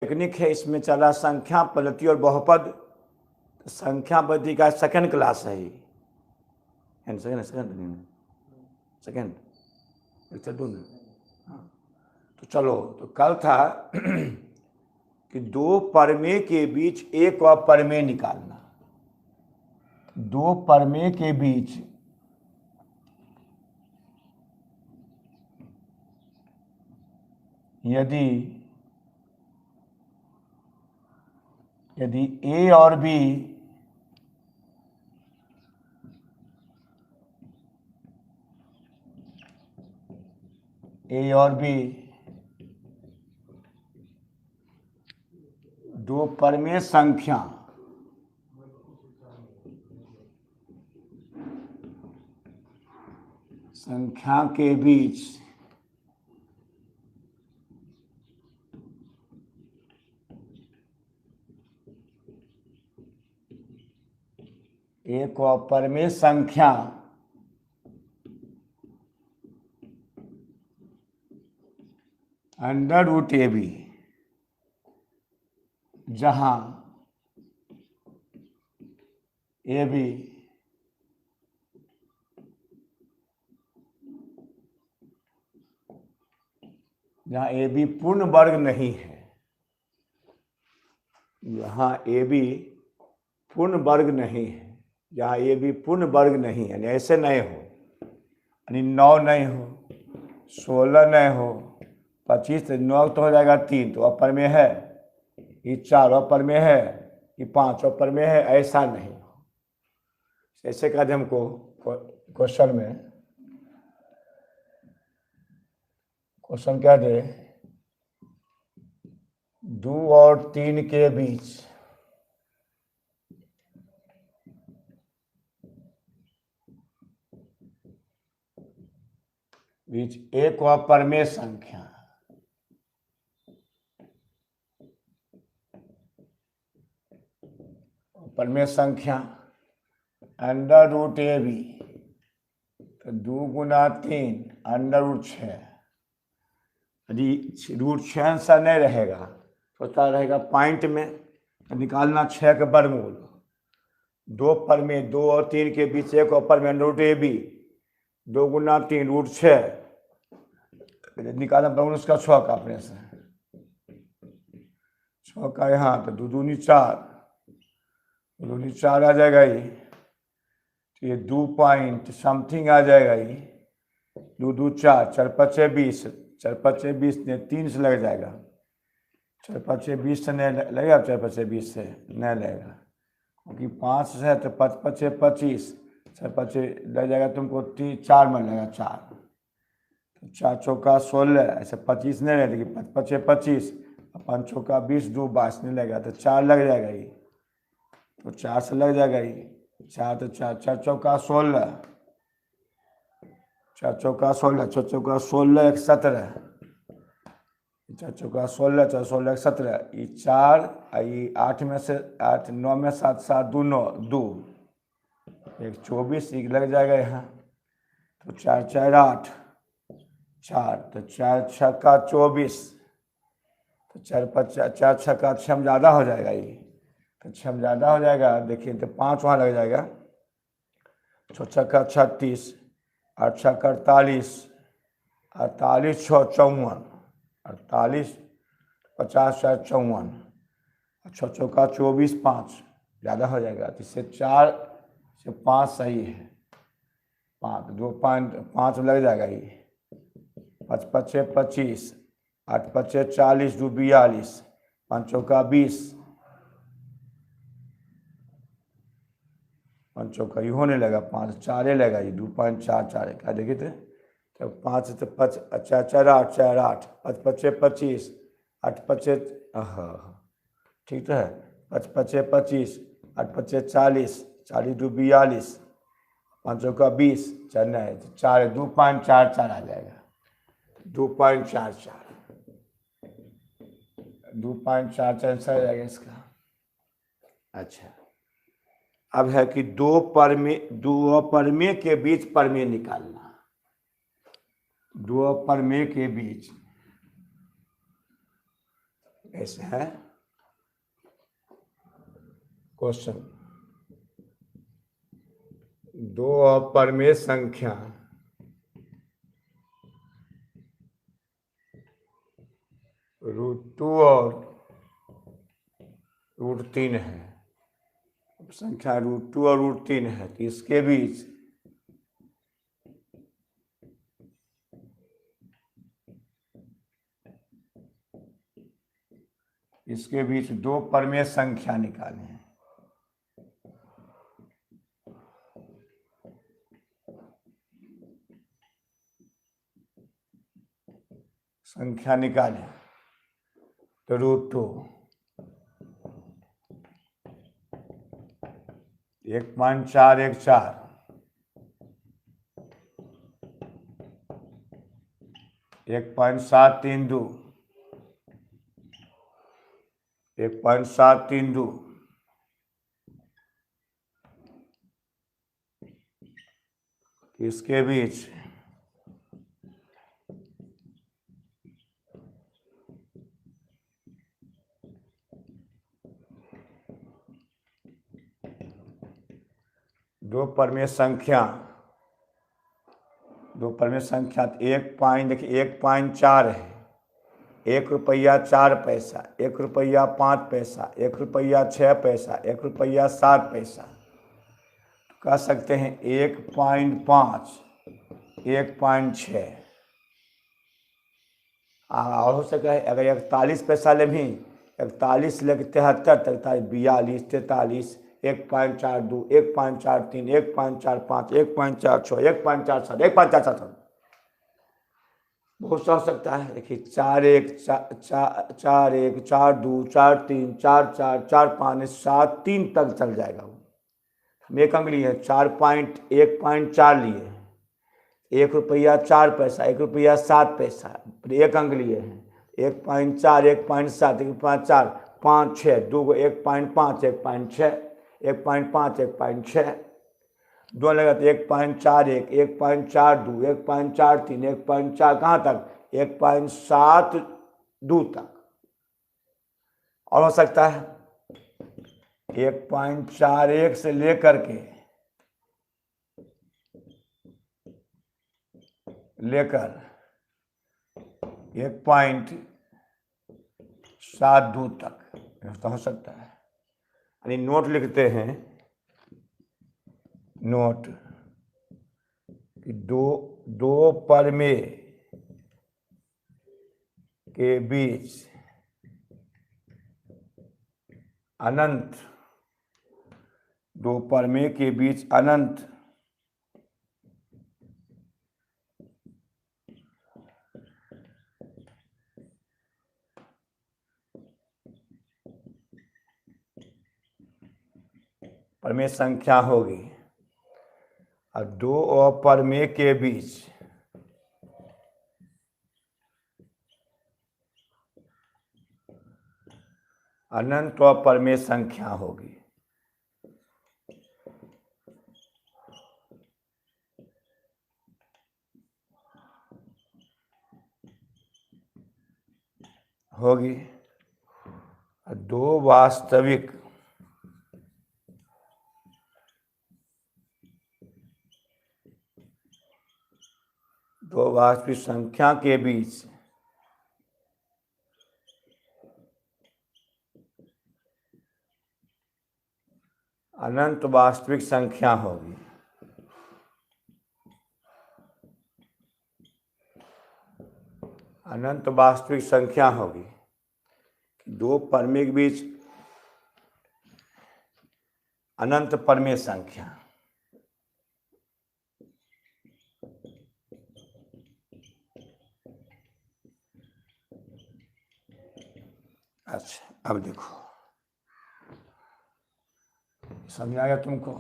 Technique है, इसमें चला संख्या पद्धति और बहुपद। संख्या पद्धति का सेकंड क्लास है ये, सेकंड लेक्चर 2 में। हाँ, तो चलो, तो कल था कि दो परमेय के बीच एक अपरमेय निकालना। दो परमेय के बीच यदि ए और बी दो परमेय संख्या के बीच एक अपरमेय संख्या अंडर रूट ए बी, जहां ए बी पूर्ण वर्ग नहीं है, जहां ए बी पूर्ण वर्ग नहीं है, जहां ए बी पूर्ण वर्ग नहीं है, यानी ऐसे नहीं हो, यानी 9 नहीं हो, 16 नहीं हो, 25, 9 तो हो जाएगा 3, तो अपरमेय है, ये 4 अपरमेय है, ये 5 अपरमेय है, ऐसा नहीं हो। ऐसे कहा हमको क्वेश्चन में, क्वेश्चन क्या दे, 2 और 3 के बीच एक अपरमेय संख्या अंडर रूट ए बी, तो 2 गुना 3 अंडर रूट 6, यदि रूट 6 आंसर नहीं रहेगा तो क्या रहेगा पॉइंट में, तो निकालना 6 के वर्गमूल। दो परमेय 2 और 3 के बीच एक अपरमेय अंडर रूट ए बी, 2 गुना 3 रूट 6, निकालना वर्गमूल उसका 6 का, अपने से 6 का यहाँ, तो 2 दूनी 4, 2 दूनी 4 आ जाएगा ये, तो ये 2 पॉइंट समथिंग आ जाएगा ये, 2 2 4, 4 5 20, 4 5 20 ने 3 से लग जाएगा, 4 5 20 से नहीं लगेगा, 4 5 20 से नहीं लगेगा, क्योंकि 5 से है तो 5 5 25, 4 5 लग जाएगा तुमको 4 में लगेगा 4, तो 4 चौका 16, ऐसे 25 नहीं लगेगी, 5 5 25, 5 चौका 20, 2 22 नहीं लगेगा, तो 4 लग जाएगा ये, तो 4 से लग जाएगा ये 4, तो 4 चौका 16, 4 चौका 16, 4 चौका 16 1 17, 4 चौका 16, 4 16 1 17, ये 4, ये 8 में से 8, 9 में 7 7 2 9 2, 1 24 एक लग जाएगा यहाँ, तो 4 4 8 4, तो 4 छक्का 24, तो 4 5 4 छक्का 6 ज़्यादा हो जाएगा ये, तो 6 ज़्यादा हो जाएगा, देखिए तो 5 वहाँ लग जाएगा, 6 छक्का 36, 8 छक्का 48, 48 6 54, 48 50 4 54, 6 चौका 24 5 ज़्यादा हो जाएगा, तो इससे 4 से 5 सही है, 5 2 5 लग जाएगा ये, 5 5 25, 8 5 40 2 42, 5 चौका 20, 5 चौका ये होने लगा, 5 4 लगा ये, 2.44 क्या देखिए तो 5 तो 5 4 4 8 4 8, 5 5 25, 8 5 ठीक तो है, 5 5 25, 8 5 40, 40 2 42, 5 चौका 20, 4 नहीं, 4 2.44 आ जाएगा, 2.44 आंसर आ जाएगा इसका। अच्छा, अब है कि दो अपरमेय के बीच परमेय निकालना, दो अपरमेय के बीच ऐसे है क्वेश्चन। दो अपरिमेय संख्या √2 और √3 है। संख्या √2 और √3 है तो इसके बीच दो परिमेय संख्या निकालें। संख्या निकालें तो √2 1.414 1.732 1.732 इसके बीच दो परिमेय संख्या देखिए 1.4 है। 1 रुपया 4 पैसा, 1 रुपया 5 पैसा, 1 रुपया 6 पैसा, 1 रुपया 7 पैसा। कह सकते हैं 1.5 1.6 और हो सके अगर 41 पैसा ले भी 41 लेके 73 43 42 43 1.42 1.43 1.45 1.46 1.47 1.47 बहुत सा हो सकता है। देखिए 4 1 4 1 4 2 4 3 4 4 4 5 7 3 तक चल जाएगा। हम एक अंक लिए 4.1.4 लिए 1 रुपया 4 पैसा 1 रुपया 7 पैसा एक अंक लिए हैं 1.4 1.7 1.4 5 6 2 1.5 1.6 1.5 1.6 दो लगा तो 1.41 1.42 1.43 1.4 कहाँ तक 1.72 तक। और हो सकता है 1.41 से लेकर के 1.72 तक हो सकता है। यानी नोट लिखते हैं नोट कि दो परिमेय के बीच अनंत दो परिमेय के बीच अनंत परिमेय संख्या होगी और दो अपरिमेय के बीच अनंत अपरिमेय संख्या होगी। दो वास्तविक संख्या के बीच अनंत वास्तविक संख्या होगी। अनंत वास्तविक संख्या होगी। दो परिमेय के बीच अनंत परिमेय संख्या। अच्छा अब देखो समझ आया तुमको।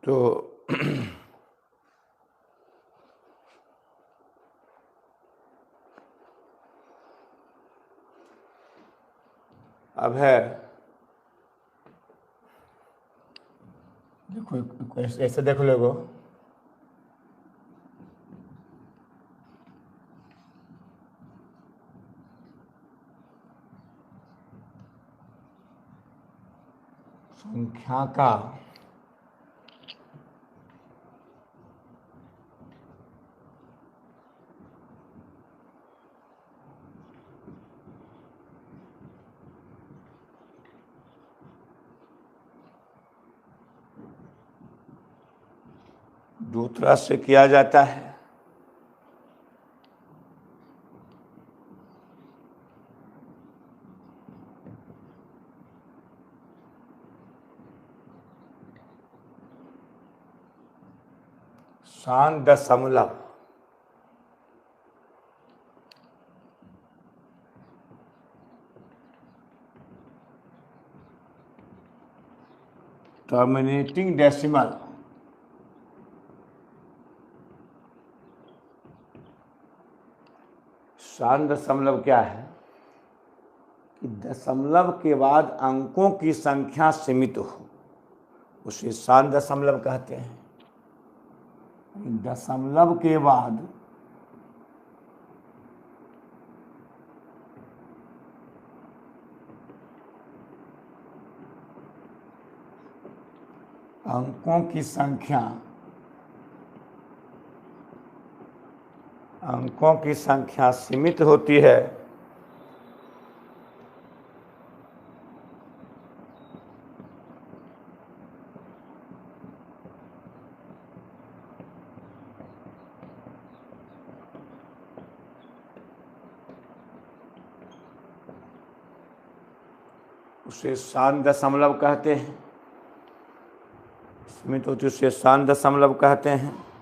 तो अब है, देखो ऐसे देख लोगो, संख्या का दो तरह से किया जाता है। शांत दशमलव, टर्मिनेटिंग डेसिमल, शांत दशमलव क्या है कि दशमलव के बाद अंकों की संख्या सीमित हो, उसे शांत दशमलव कहते हैं। दशमलव के बाद अंकों की संख्या सीमित होती है, उसे शांत दशमलव कहते हैं। सीमित होती उसे शांत दशमलव कहते हैं।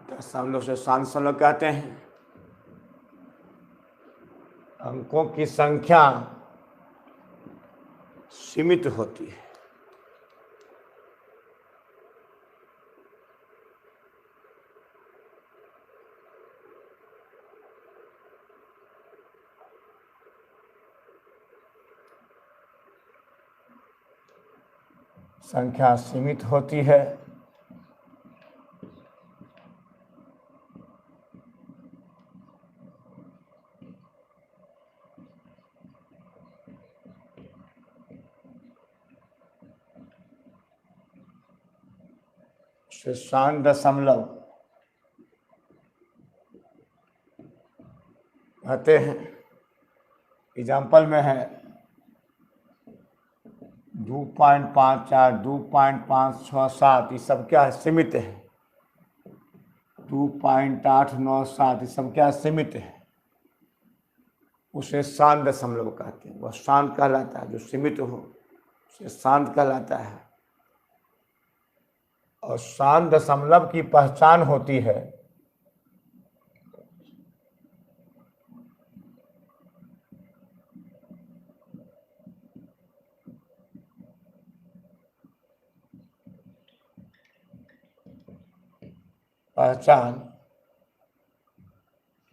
दशमलव से शांत दशमलव कहते हैं। अंकों की संख्या सीमित होती है, संख्या सीमित होती है। से शांत दशमलव कहते हैं। एग्जाम्पल में है 2.54, 2.567, ये सब क्या है? सीमित है। 2.897, ये सब क्या सीमित है? उसे शांत दशमलव कहते हैं। वह शांत कहलाता है, जो सीमित हो उसे शांत कहलाता है। और शांत दशमलव की पहचान होती है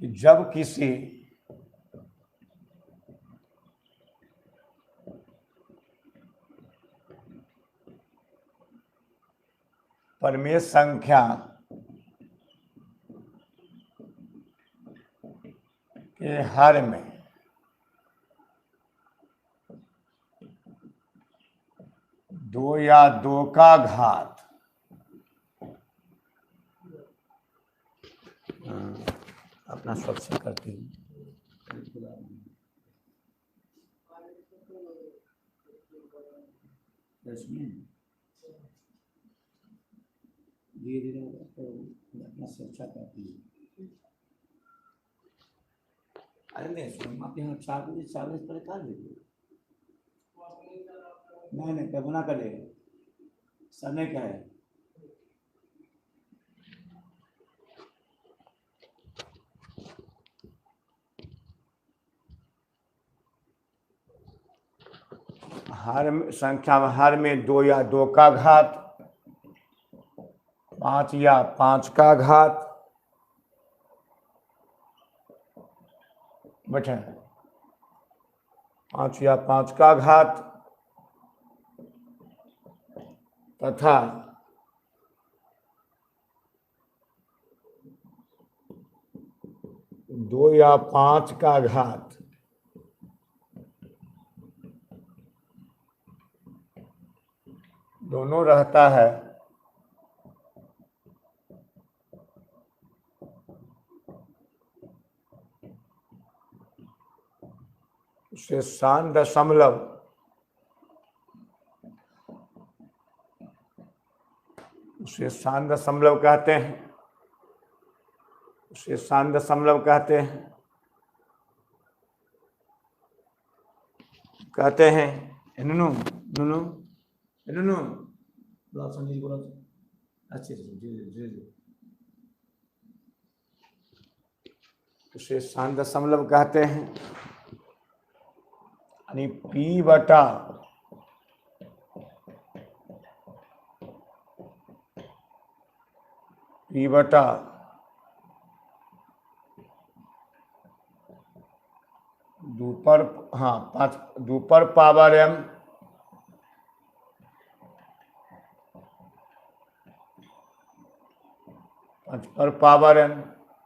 कि जब किसी परिमेय संख्या के हर में 2 या 2 का घात, अपना स्वच्छ करती हूँ। धीरे धीरे अपना सुरक्षा करती है। अरे नहीं, आप यहाँ 4 बजे पहले कहा दीजिए। नहीं कब ना करे, समय क्या है। हर संख्या में हर में 2 या 2 का घात, 5 या 5 का घात, बैठे 5 या 5 का घात तथा 2 या 5 का घात दोनों रहता है उसे 7 दशमलव कहते हैं, उसे 7 दशमलव कहते हैं। नुनू अच्छे उसे 7 दशमलव कहते हैं। यानी P बटा दो पर 5 m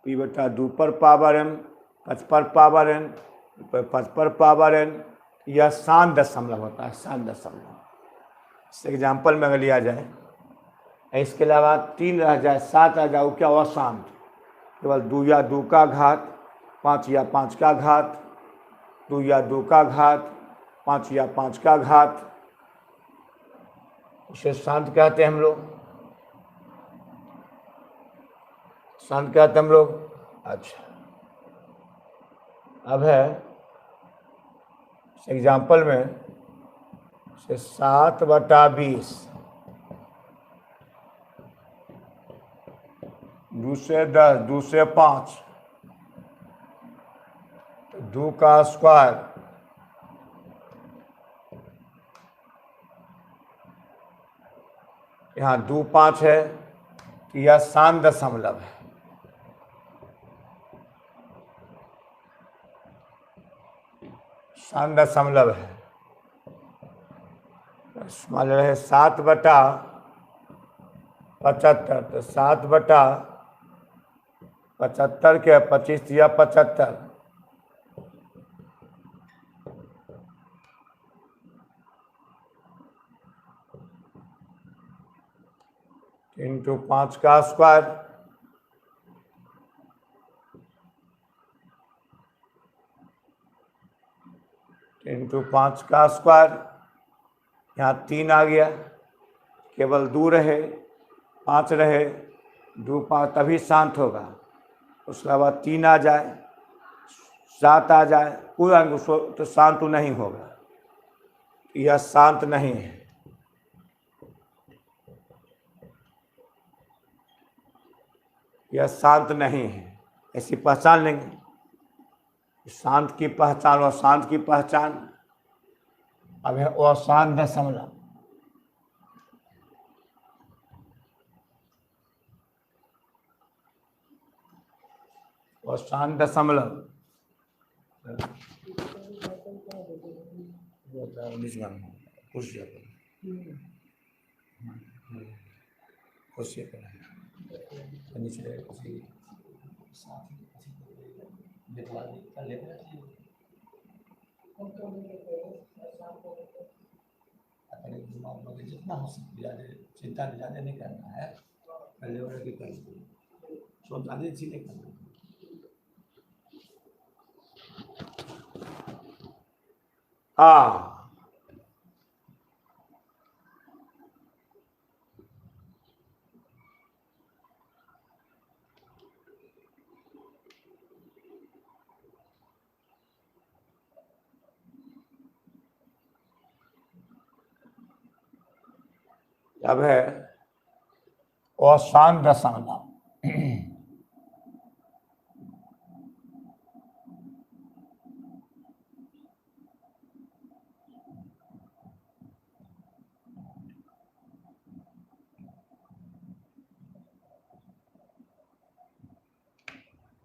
P बटा 2 पर पावर m 5 पर पावर n 5 पर पावर n, यह 7 दशमलव होता है। 7 दशमलव इस एग्जाम्पल में अगर लिया जाए, इसके अलावा 3 रह जाए, 7 रह जाए, वो क्या हुआ शांत। केवल 2 या 2 का घात, 5 या 5 का घात, 2 या 2 का घात, 5 या 5 का घात, उसे शांत कहते हैं हम लोग। शांत कहते हैं हम लोग। अच्छा, अब है एग्जाम्पल में से 7/20 2 से 10 2 से 5 2 का स्क्वायर, यहाँ 2 5 है, यह 7 दशमलव है। मान रहे 7/75, तो 7/75 के 25 या 75 इंटू 5 का स्क्वायर, इंटू 5 का स्क्वायर, यहाँ 3 आ गया, केवल 2 रहे, 5 रहे, 2 5 तभी शांत होगा। उसके बाद 3 आ जाए, 7 आ जाए, पूरा तो शांत नहीं होगा। यह शांत नहीं है। यह शांत नहीं है, ऐसी पहचान लेंगे। शांत की पहचान और शांत की पहचान अब है अशांत दशमलव। अशांत दशमलव अरे दिमाग में जितना हो सके ज़्यादा चिंता ज़्यादा नहीं करना है, पहले वाले की कर सब ज़्यादा चीज़ें करना है। हाँ, अब है औसान दशमलव।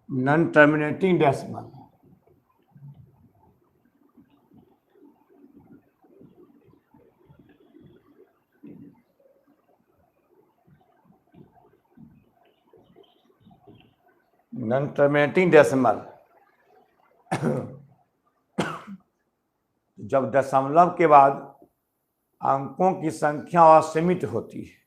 Non terminating decimal. Non terminating decimal जब दशमलव के बाद अंकों की संख्या असीमित होती है।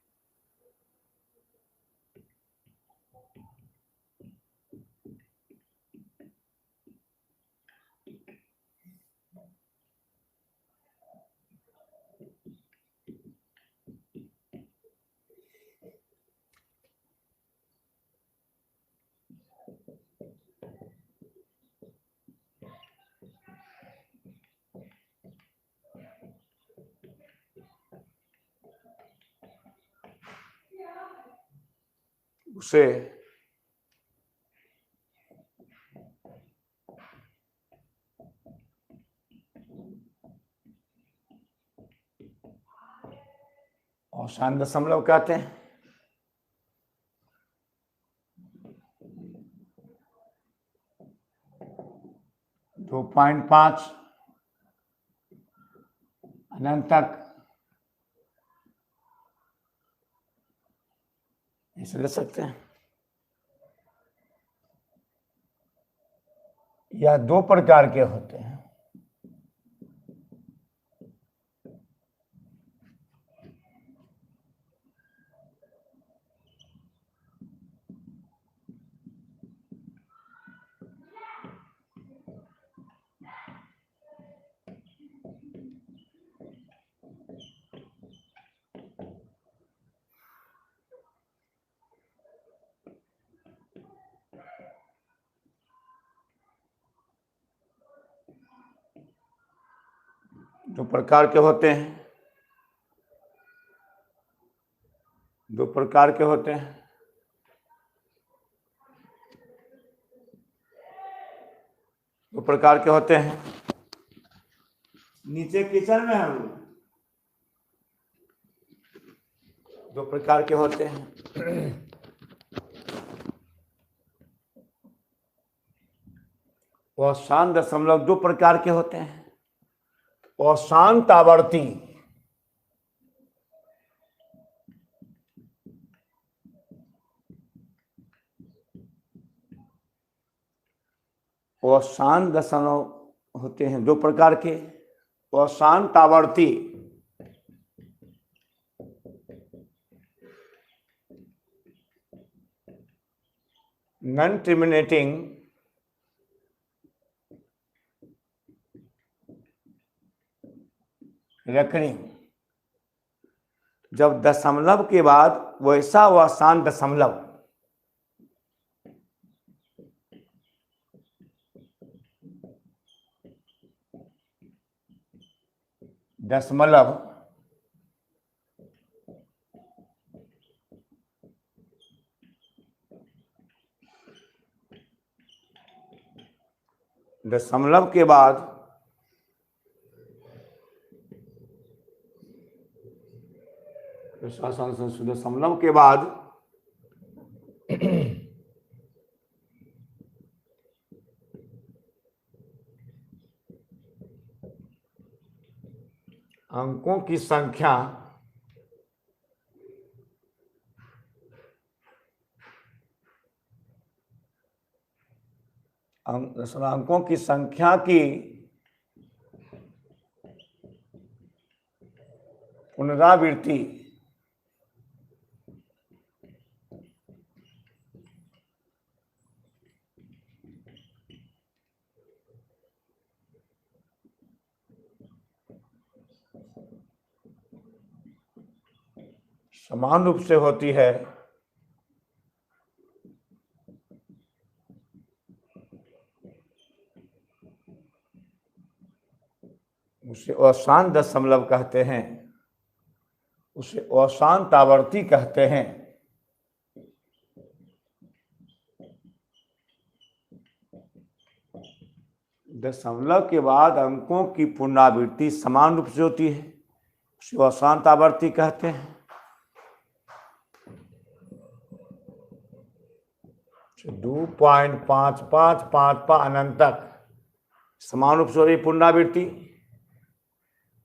उसे औसान दशमलव कहते हैं। दो 2.5 अनंत तक ऐसे ले सकते हैं, या दो प्रकार के होते हैं। दो प्रकार के होते हैं, दो प्रकार के होते हैं। दो प्रकार के होते हैं। नीचे किचन में हम दो प्रकार के होते हैं। औसान दशमलव दो प्रकार के होते हैं। औशांत आवर्ती, औशांत दशमलव होते हैं दो प्रकार के। औशांत आवर्ती नॉन टर्मिनेटिंग रेकरिंग। जब दशमलव के बाद वैसा औशांत दशमलव दशमलव दशमलव के बाद दशमलव के बाद अंकों की संख्या अंकों की संख्या की पुनरावृत्ति समान रूप से होती है उसे अशांत दशमलव कहते हैं, उसे अशांत आवर्ती कहते हैं। दशमलव के बाद अंकों की पुनरावृत्ति समान रूप से होती है, उसे अशांत आवर्ती कहते हैं। 2.5555 अनंत तक समान रूप से हो रही पुनरावृत्ति,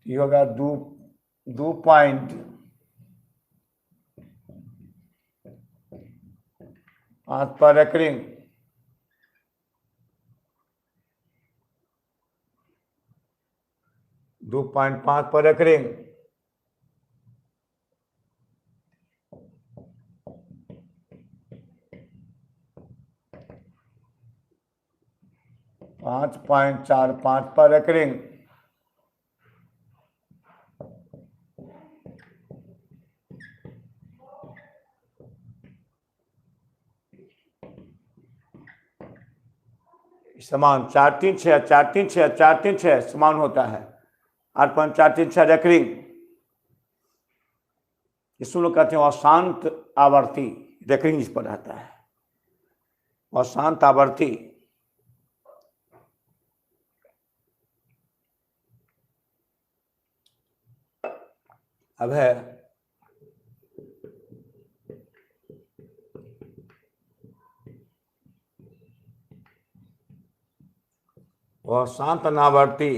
ये होगा 2.5 पर रेकरिंग, 2.5 पर रेकरिंग, 5.45 पर रेकरिंग, 436 समान होता है। 8.436 रेकरिंग, इसको लोग कहते हैं अशांत आवर्ती, रेकरिंग इस पर रहता है, अशांत आवर्ती। अब है अशांत अनावर्ती,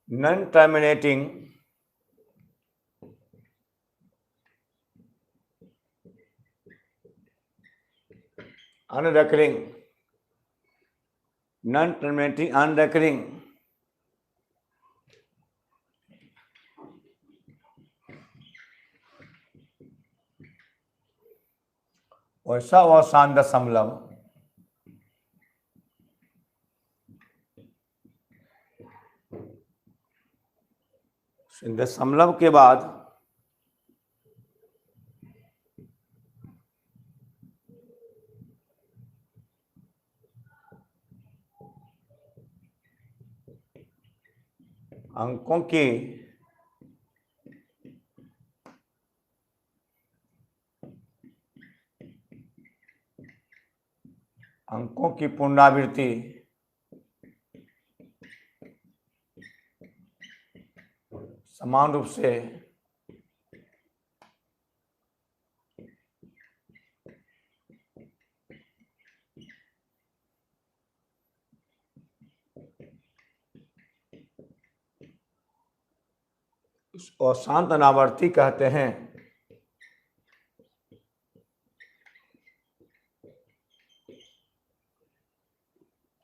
नॉन टर्मिनेटिंग अनरेकरिंग, नॉन टर्मिनेटिंग अनरेकरिंग, वैसा अशांत दशमलव दशमलव के बाद अंकों की पुनरावृत्ति समान रूप से अशांत अनावर्ती कहते हैं।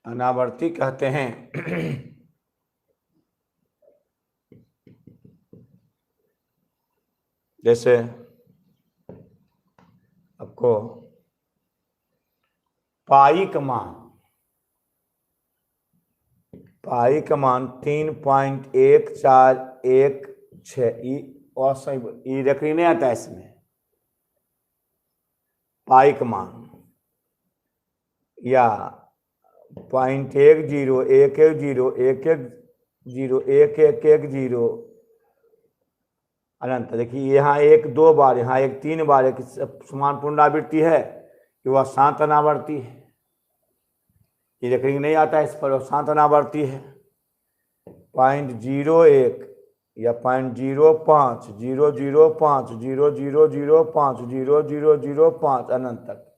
अनावर्ती कहते हैं। जैसे आपको पाई का मान 3.1416 और सही रेकरिंग नहीं आता है इसमें। पाई का मान या 0.101101101110 अनंत। देखिए यहाँ 1 2 बार, यहाँ 1 3 बार एक समान पुनरावृत्ति है कि वह अशांत अनावर्ती है। ये रेकरिंग नहीं आता है इस पर, अशांत अनावर्ती है। 0.01 या 0.05 0.05 0.005 0.005 अनंत तक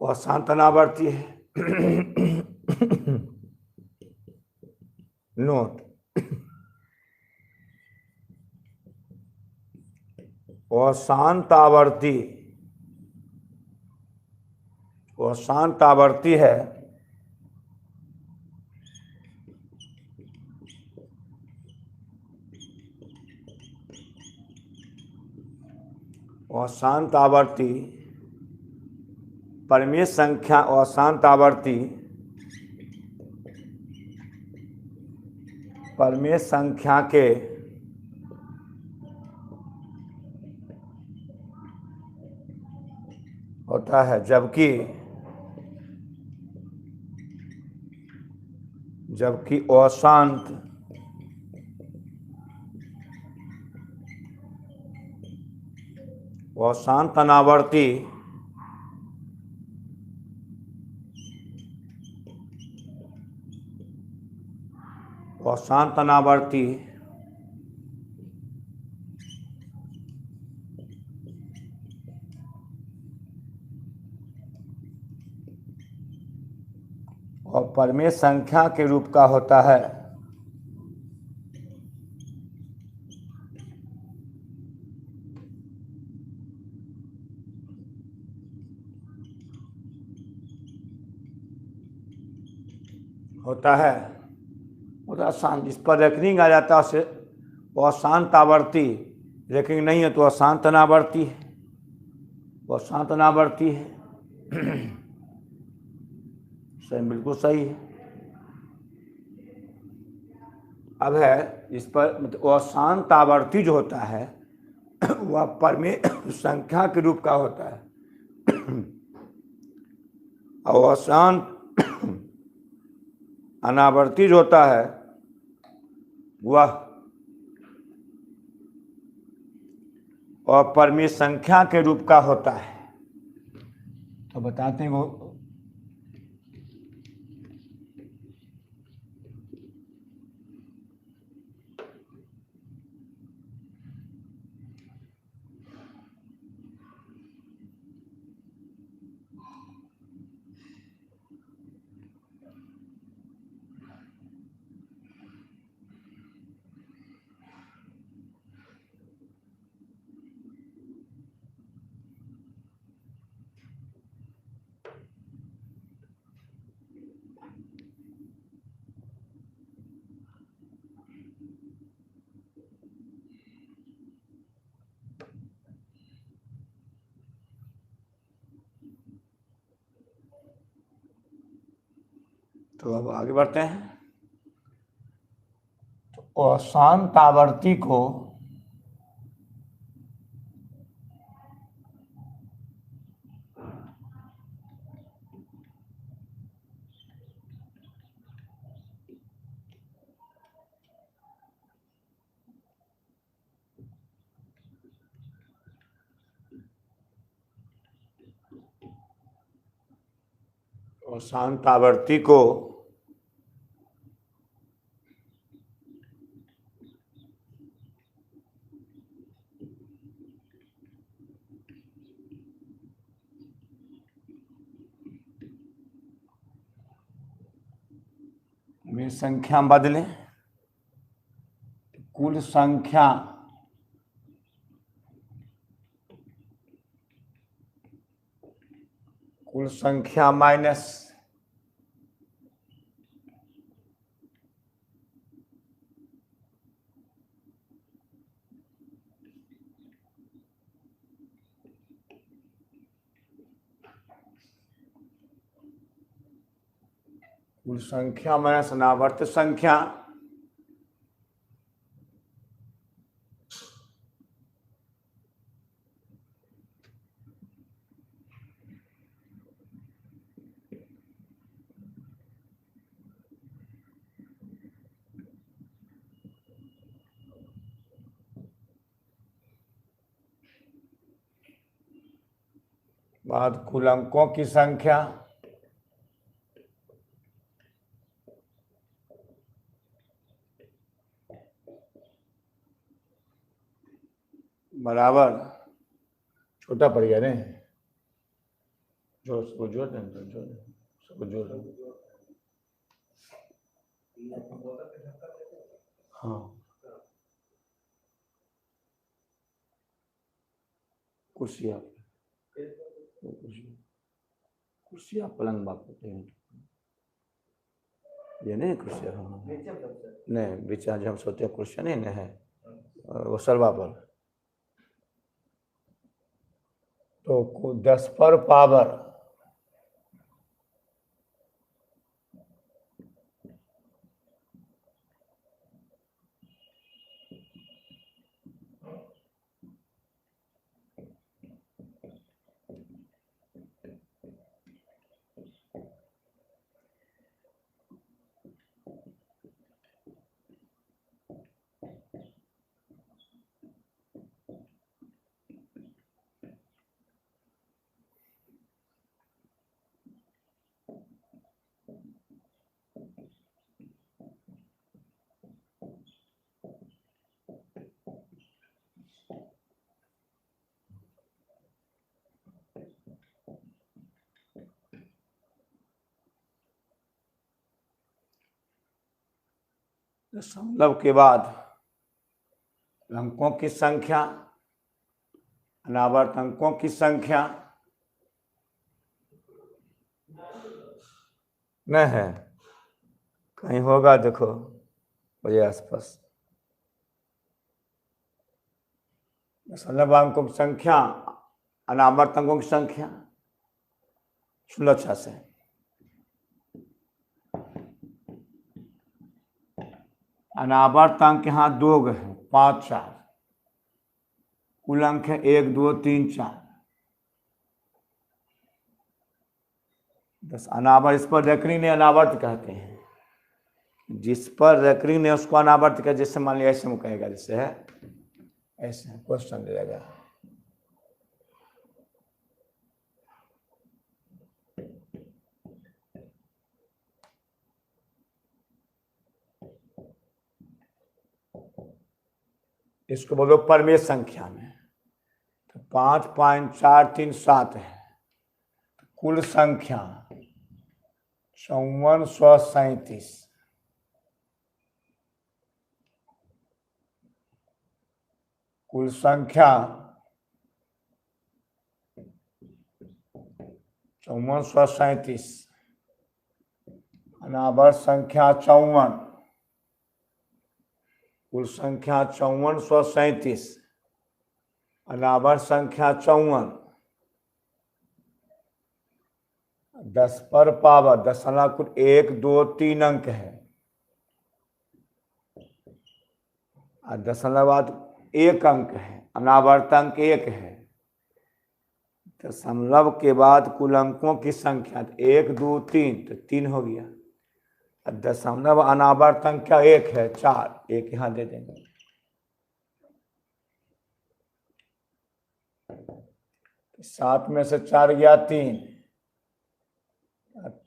वह अशांत अनावर्ती है। नोट, अशांत आवर्ती है अशांत आवर्ती परिमेय संख्या अशांत आवर्ती परिमेय संख्या के होता है, जबकि अशांत अनावर्ती और परिमेय संख्या के रूप का होता है। अशांत, इस पर रेकनिंग आ जाता है, वो अशांत आवर्ती, रेकनिंग नहीं है तो अशांत अनावर्ती है, वो अशांत अनावर्ती है। सही, बिल्कुल सही है। अब है इस पर, मतलब अशांत आवर्ती जो होता है वह परिमेय संख्या के रूप का होता है, और अशांत अनावर्ती जो होता है वह अपरिमेय संख्या के रूप का होता है। तो बताते हैं वो तो अब आगे बढ़ते हैं। तो अशांत आवर्ती को अशांत आवर्ती को में संख्या बदलें, कुल संख्या माइनस अनावर्त संख्या बाद कुल अंकों की संख्या बराबर, छोटा पड़ गया नहीं, जो उसको जोड़ दें, सबको जोड़ दें। हाँ, कुर्सियाँ पलंग बात होते हैं, ये नहीं कुर्सियाँ। हाँ नहीं, बिचा जो हम सोते हैं कुर्सियाँ नहीं है, वो सलवा पर तो 10 पर पावर दशमलव के बाद अंकों की संख्या, अनावर्त अंकों की संख्या नहीं है, कहीं होगा देखो मुझे आसपास। दशमलव अंकों की संख्या, अनावर्त अंकों की संख्या 16 से अनावर्त अंक यहाँ 2 है, 5 4, कुल अंक है 1 2 3 4। बस अनावर्त, इस पर रेकरिंग ने अनावर्त कहते हैं, जिस पर रेकरिंग ने उसको अनावर्त कहा। जैसे मान लिया ऐसे में कहेगा, जैसे है ऐसे क्वेश्चन देगा, इसको बोलो परमेय संख्या में, तो 5.437 है। कुल संख्या 5437, कुल संख्या 5437, अनावर्त संख्या 54, कुल संख्या 5437, अनावर्त संख्या 54, 10 पर पावर दशमलव कुल 1 2 3 अंक है, और दशमलव बाद 1 अंक है, अनावर्त अंक 1 है। दशमलव के बाद कुल अंकों की संख्या 1 2 3, तो 3 हो गया। दशमलव अनावर्त अंक क्या 1 है, 4, 1 यहाँ दे देंगे। 7 में से 4 गया 3,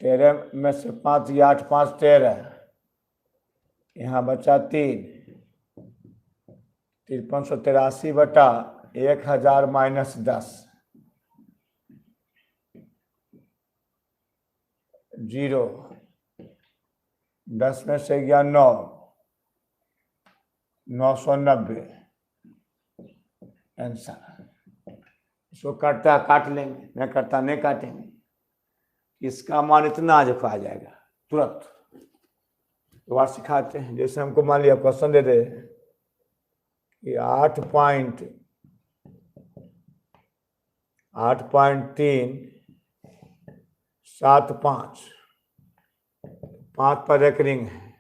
13 में से 5 गया 8 5 13, यहाँ बचा 3, 5383 बटा 1000 माइनस 10, 0, 10 में से गया 9, 990 आंसर। इसको काटता काट लेंगे, नहीं करता नहीं काटेंगे। इसका मान इतना जो आ जाएगा तुरंत। तो बार सिखाते हैं, जैसे हमको मान लिया क्वेश्चन दे दे कि 8.375, 5 पर रेकरिंग है,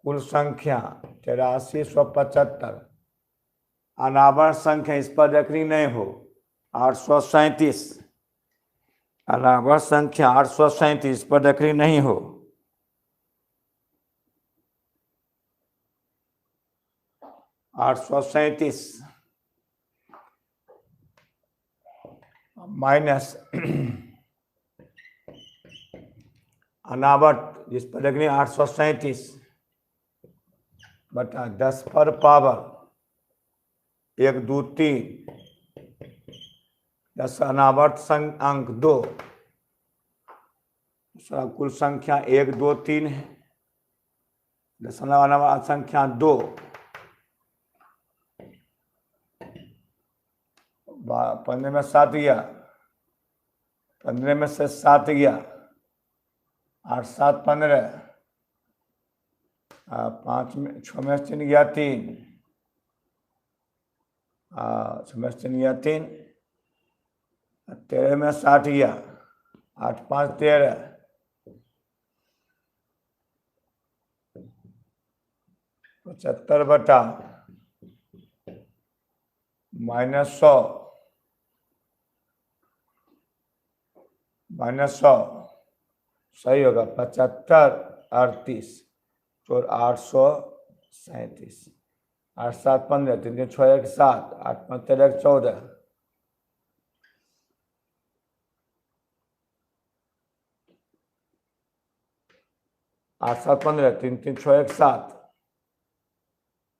कुल संख्या 8375, अनावर्त संख्या इस पर रेकरिंग नहीं हो 837, अनावर्त संख्या 837 पर रेकरिंग नहीं हो, माइनस अनावर्त जिस पर रेकरिंग 837 बटा 10 पर पावर 1 2 3, 10 अनावर्त अंक 2, कुल संख्या 1 2 3 है, दशमलव अनावर्त संख्या 2, 15 में 7 गया, 15 में से 7 गया, 8 7 15, 5 में 6 में 3 गया 3, 6 में 3 गया 3, 13 में 60 गया, 8 5 13, 75 बटा -100 -100 सही होगा। 75 38 और 837, 8 7 15, 3 3 6 1 7, 8 5 13 1 14, 8 7 15, 3 3 6 1 7,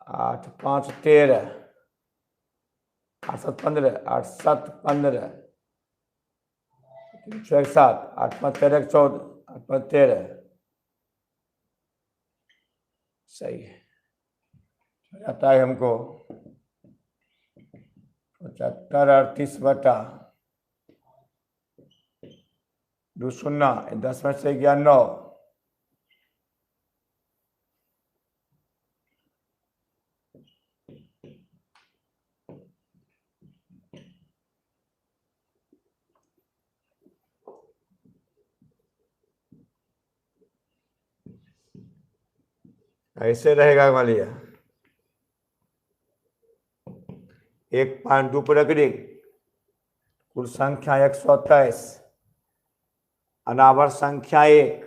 8 5 13, 8 7 15, 8 7 15, 3 6 1 7, 8 5 13 1 14, 8 5 13, सही है। आता है हमको 75 38 बटा 2 0, 10 में से गया 9, ऐसे रहेगा। मान लिया 1.2 प्रक्रिया, कुल संख्या 123, अनावर्त संख्या 1,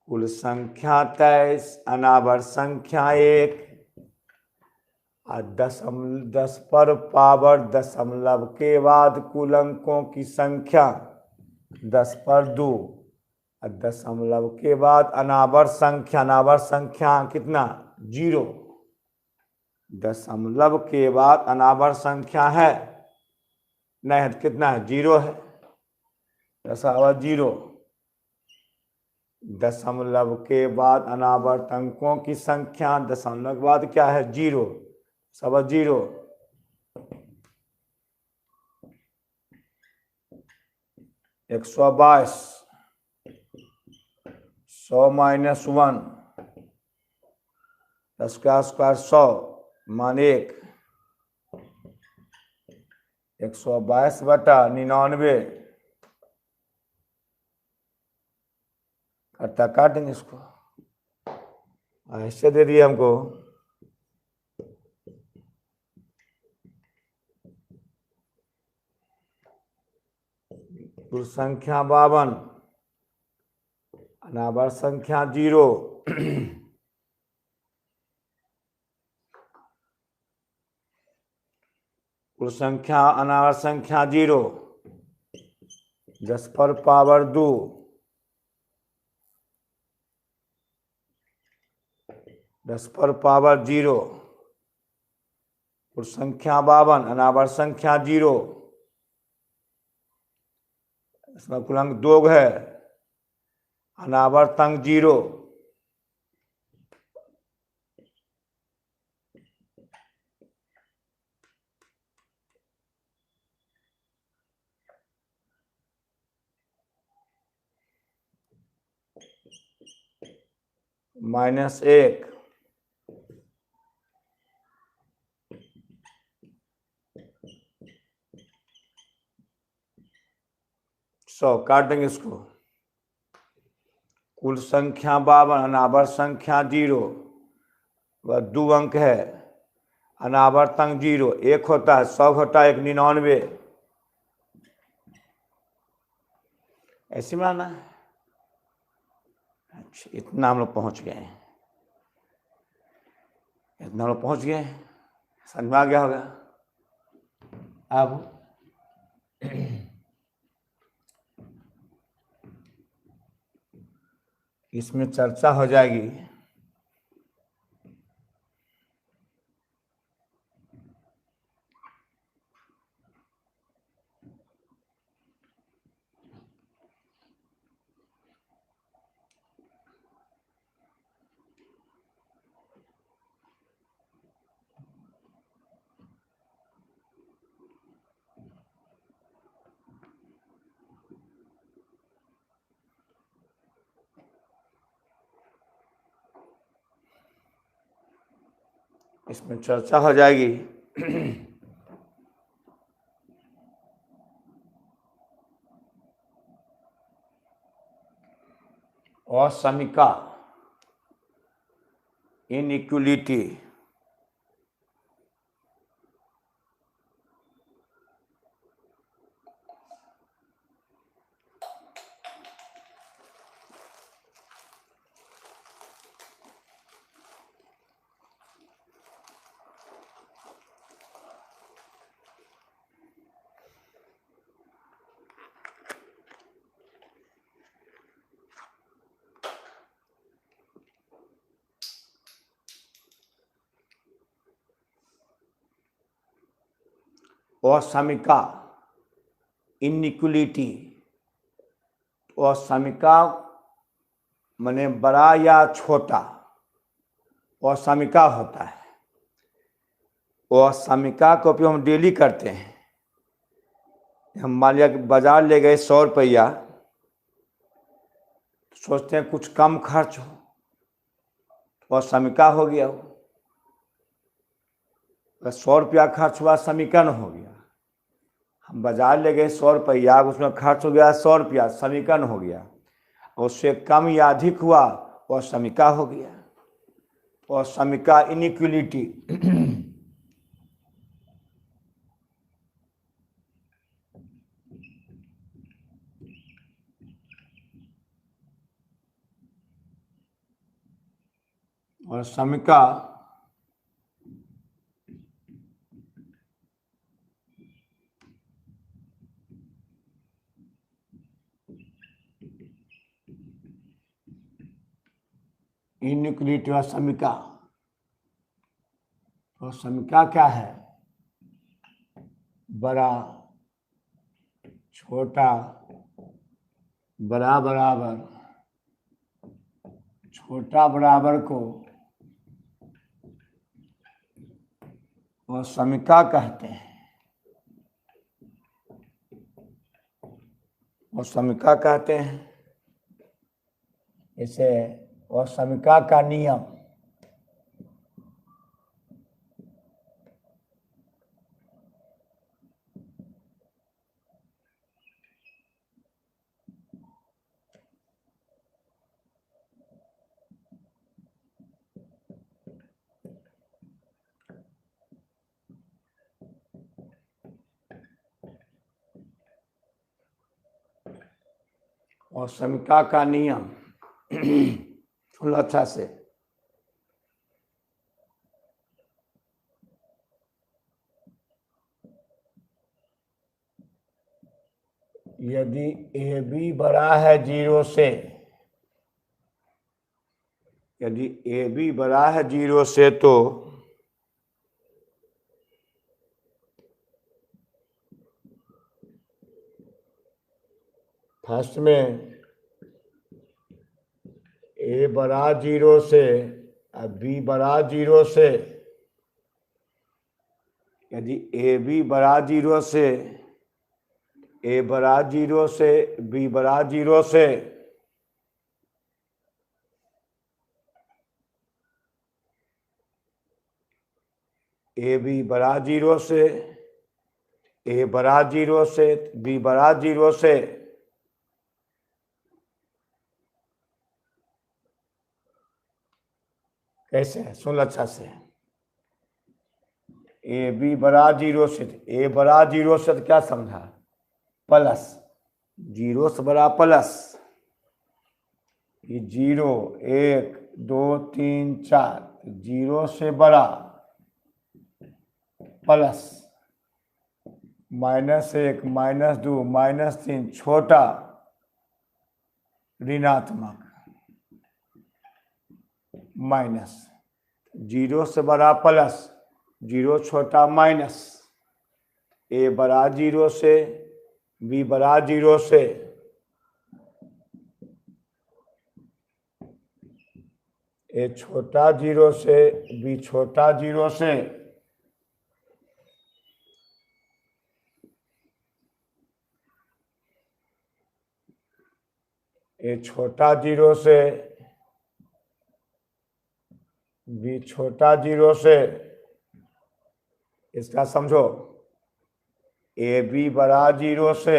कुल संख्या 23, अनावर्त संख्या 1, और 10 पर पावर दशमलव के बाद कुल अंकों की संख्या 10 पर 2, और दशमलव के बाद अनावर्त संख्या कितना 0, दशमलव के बाद अनावर्त संख्या है नहीं, कितना है 0 है, दशमलव 0, दशमलव के बाद अनावर्त अंकों की संख्या, दशमलव के बाद क्या है 0, सब 0, 122, 100 - 1, 10 का स्क्वायर 100 मान 1, 122 बटा 99, करता काट देंगे इसको, ऐसे दे दिए हमको। कुल संख्या 52, अनावर्त संख्या 0, कुल संख्या अनावर्त संख्या 0, 10 पर पावर 2, 10 पर पावर 0, कुल संख्या 52, अनावर्त संख्या 0, इसमें कुल अंक 2 है, अनावर्त अंक 0, -1, सौ काट देंगे इसको। कुल संख्या 52, अनावर्त संख्या 0, वह 2 अंक है, अनावर्त अंक 0, 1 होता है, 100 होता है 1 99, ऐसे में आना है। अच्छा, इतना हम लोग पहुंच गए, इतना हम लोग पहुंच गए, समझ में आ गया होगा। अब इसमें चर्चा हो जाएगी इसमें चर्चा हो जाएगी असमिका इनइक्वलिटी असमिका इनइक्वलिटी। असमिका माने बड़ा या छोटा असमिका होता है। असमिका का उपयोग हम डेली करते हैं। हम मान लिया कि बाजार ले गए 100 रुपया, सोचते हैं कुछ कम खर्च हो, तो असमिका हो गया। वो 100 रुपया खर्च हुआ, समीकरण हो गया। हम बाजार ले गए 100 रुपया, उसमें खर्च हो गया 100 रुपया, समीकरण हो गया। उससे कम या अधिक हुआ वह समीका हो गया। और समीका इनइक्वलिटी और समीका इनइक्वलिटी और समीका। तो समीका क्या है? बड़ा छोटा बड़ा बराबर, छोटा बराबर को और समीका कहते हैं। और समीका कहते हैं इसे और समीका का नियम। और समीका का नियम सुन लो अच्छा से। यदि ए बी बड़ा है 0 से, यदि ए बी बड़ा है 0 से, तो फर्स्ट में ए बड़ा 0 से और बी बड़ा 0 से। यदि ए बी बड़ा 0 से, ए बड़ा 0 से, बी बड़ा 0 से, ए बी बड़ा 0 से, ए बड़ा 0 से, बी बड़ा 0 से, कैसे है सुन अच्छा से। ए बी बड़ा 0 से, ए बड़ा 0 से तो क्या समझा? प्लस 0 से बड़ा प्लस, ये 0 1 2 3 4, 0 से बड़ा प्लस -1 -2 -3 छोटा ऋणात्मक माइनस, 0 से बड़ा प्लस, 0 छोटा माइनस, ए बड़ा 0 से, बी बड़ा 0 से, ए छोटा 0 से, बी छोटा 0 से, ए छोटा 0 से, बी छोटा 0 से। इसका समझो, ए बी बड़ा 0 से,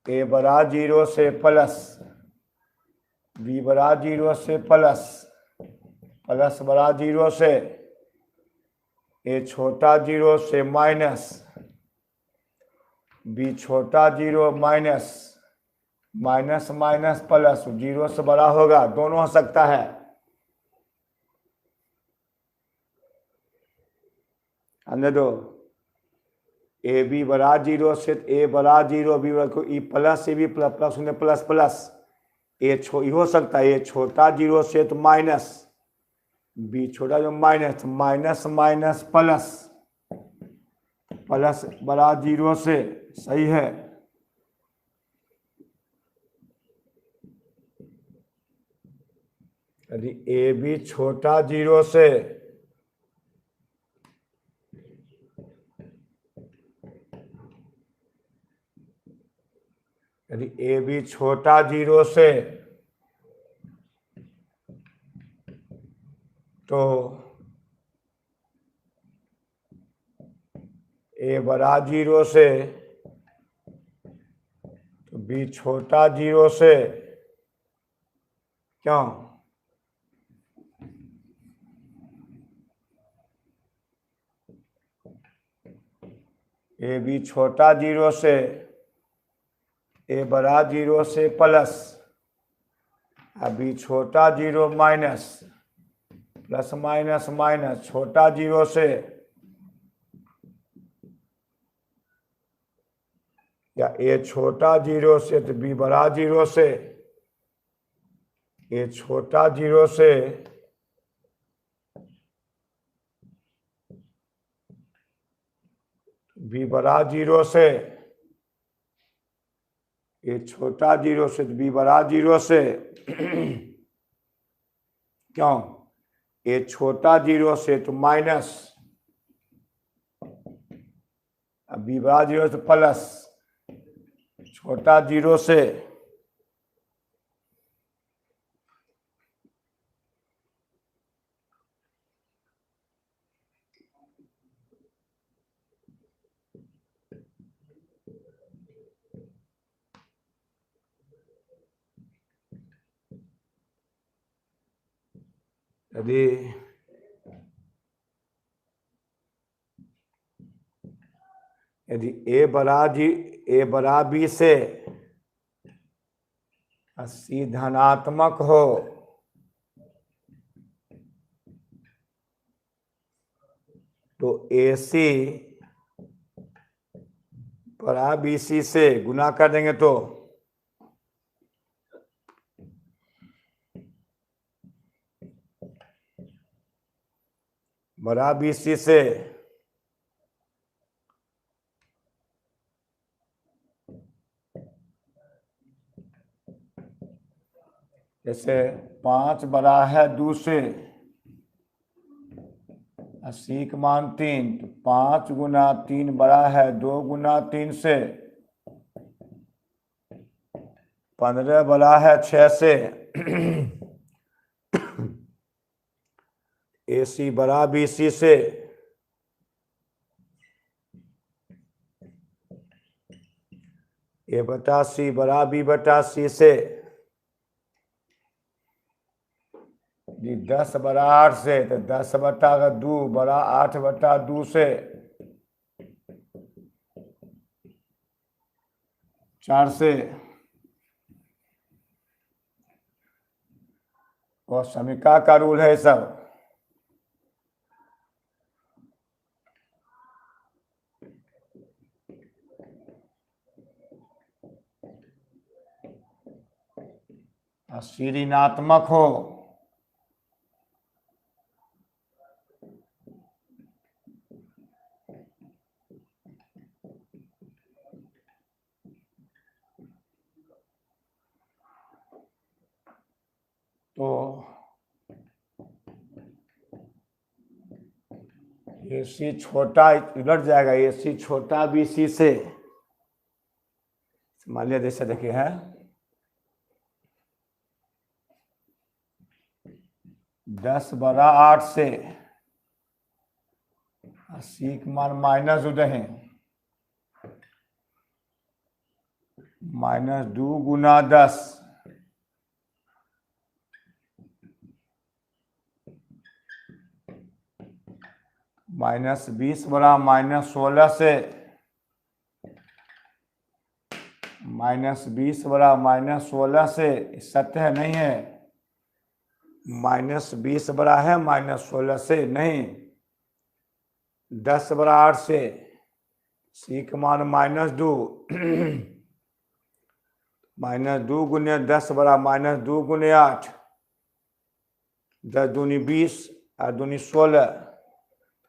ए बड़ा 0 से प्लस, बी बड़ा 0 से प्लस, प्लस बड़ा 0 से, ए छोटा 0 से माइनस, बी छोटा 0 माइनस, माइनस माइनस प्लस, 0 से बड़ा होगा, दोनों हो सकता है। आने दो, ए बी बड़ा 0 से ए बड़ा 0 बी को E plus A B plus plus होने प्लस प्लस, ए हो सकता है ए छोटा 0 से तो माइनस, बी छोटा जो minus, minus minus plus, plus बड़ा 0 से, सही है। यदि ए बी छोटा 0 से, यदि ए बी छोटा 0 से, तो ए बड़ा 0 से, तो बी छोटा 0 से, क्यों? ए बी छोटा 0 से, ए बड़ा 0 से प्लस, अभी छोटा 0 माइनस, प्लस माइनस माइनस, छोटा 0 से, या ए छोटा 0 से तो बी बड़ा 0 से, ए छोटा 0 से, बी बड़ा 0 से, ए छोटा 0 से तो बी बड़ा 0 से, क्यों? ए छोटा 0 से तो माइनस, बी बड़ा 0 से प्लस, छोटा 0 से, यदि ए बड़ा बी से सी धनात्मक हो, तो ए सी बड़ा बी सी से गुना कर देंगे तो बड़ा बी सी से जैसे 5 बड़ा है 2 से, 80 का मान 3, तो 5 गुना 3 बड़ा है 2 गुना 3 से, 15 बड़ा है 6 से, ए सी बड़ा बी सी से, ए बटा सी बड़ा बी बटा सी से, जी 10 बड़ा 8 से, तो 10 बटा 2 बड़ा 8 बटा 2 से, 4 से, और समीका का रूल है सब। सी ऋणात्मक हो, तो ए सी छोटा उलट जाएगा, ए सी छोटा बी सी से, मान लिया जैसे देखिए है 10 बड़ा 8 से, 80 का मान माइनस उधर है, -2 गुना 10, -20 बड़ा -16 से, -20 बड़ा -16 से सत्य है नहीं है? -20 बड़ा है -16 से नहीं। 10 बड़ा 8 से, सी का मान -2, -2 गुने 10 बड़ा -2 गुने 8, 10 दूनी 20 और दूनी 16,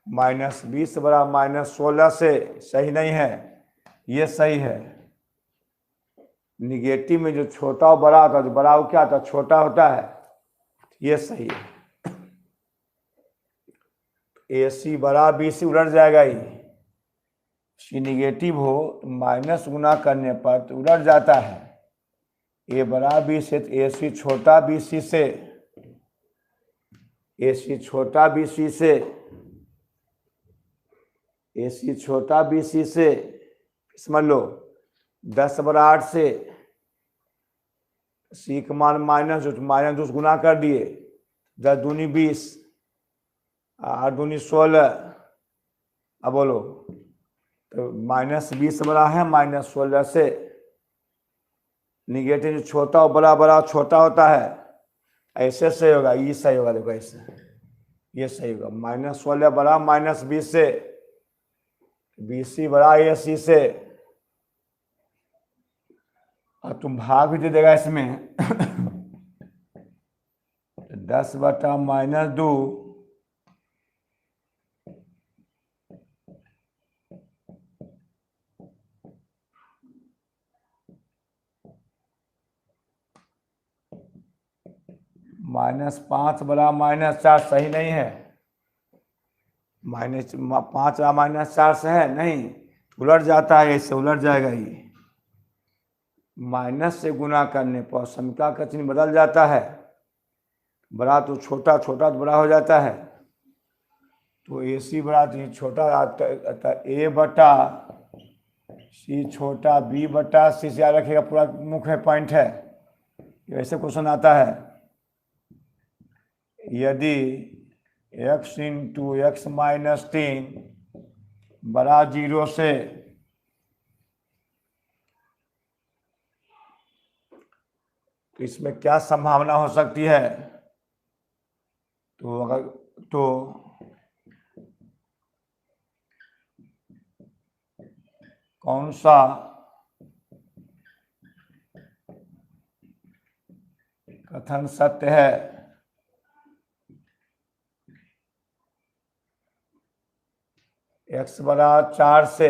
-20 बड़ा -16 से सही नहीं है? ये सही है। निगेटिव में जो छोटा और बड़ा होता है, जो बड़ा वो क्या होता है? छोटा होता है। ये सही है। AC बड़ा BC उलट जाएगा ही। सी निगेटिव हो माइनस गुना करने पर तो उलट जाता है। A बड़ा B से तो AC छोटा BC से, AC छोटा BC से, AC छोटा BC से, समझ लो 10 बड़ा 8 से, सी का मान -2 गुना कर दिए, 10 दूनी 20, 8 दूनी 16। अब बोलो तो -20 बड़ा है -16 से। निगेटिव छोटा और बड़ा बड़ा छोटा होता है, ऐसे सही होगा, ये सही होगा। देखो ऐसे ये सही होगा। -16 बड़ा -20 से, BC बड़ा AC से। और तुम भाग भी दे देगा इसमें 10 बटा -2, -5 बड़ा -4 सही नहीं है? -5 -4 से है नहीं, उलट जाता है, ऐसे उलट जाएगा ये। माइनस से गुना करने पर समीकरण का चिन्ह बदल जाता है। बड़ा तो छोटा, छोटा तो बड़ा हो जाता है। तो AC बड़ा तो छोटा आता, A बटा C छोटा B बटा C से याद रखिएगा, पूरा मुख्य पॉइंट है। ऐसे क्वेश्चन आता है, यदि x इंटू x -3 बड़ा 0 से, तो इसमें क्या संभावना हो सकती है? तो अगर तो कौन सा कथन सत्य है? x बड़ा 4 से,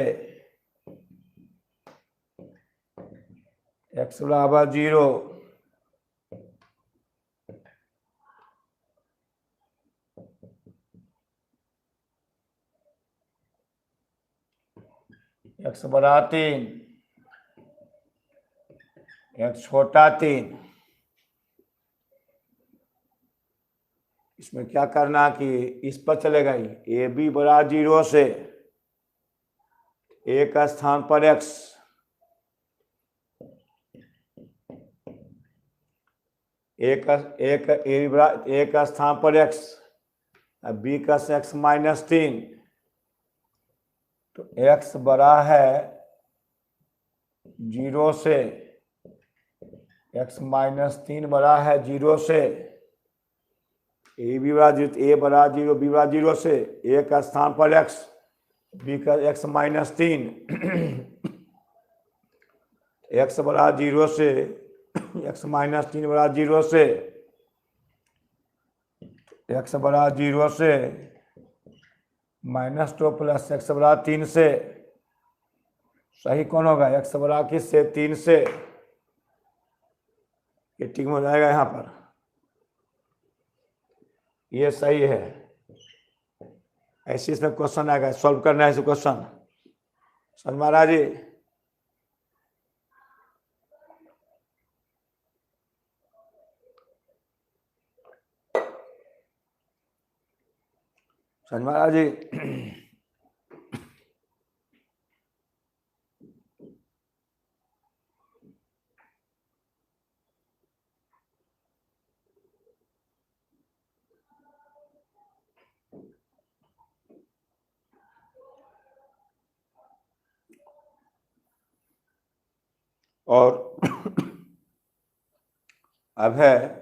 x बराबर 0, x बड़ा 3, x छोटा 3। इसमें क्या करना कि इस पर चलेगा ही, AB बड़ा 0 से, A का स्थान पर x, A का स्थान पर x, B का x -3। तो x बड़ा है 0 से, x -3 बड़ा है 0 से, A बड़ा 0, B बड़ा 0 से, A का स्थान पर x, B का x -3, x बड़ा 0 से, x -3 बड़ा 0 से, x बड़ा 0 से -2 प्लस x बड़ा 3 से। सही कौन होगा? x बड़ा किससे? 3 से। ये ठीक हो जाएगा यहाँ पर, ये सही है। ऐसे इसमें क्वेश्चन आएगा, सॉल्व करना है ऐसे क्वेश्चन। समझ महाराज जी? समझ महाराज जी? और अब है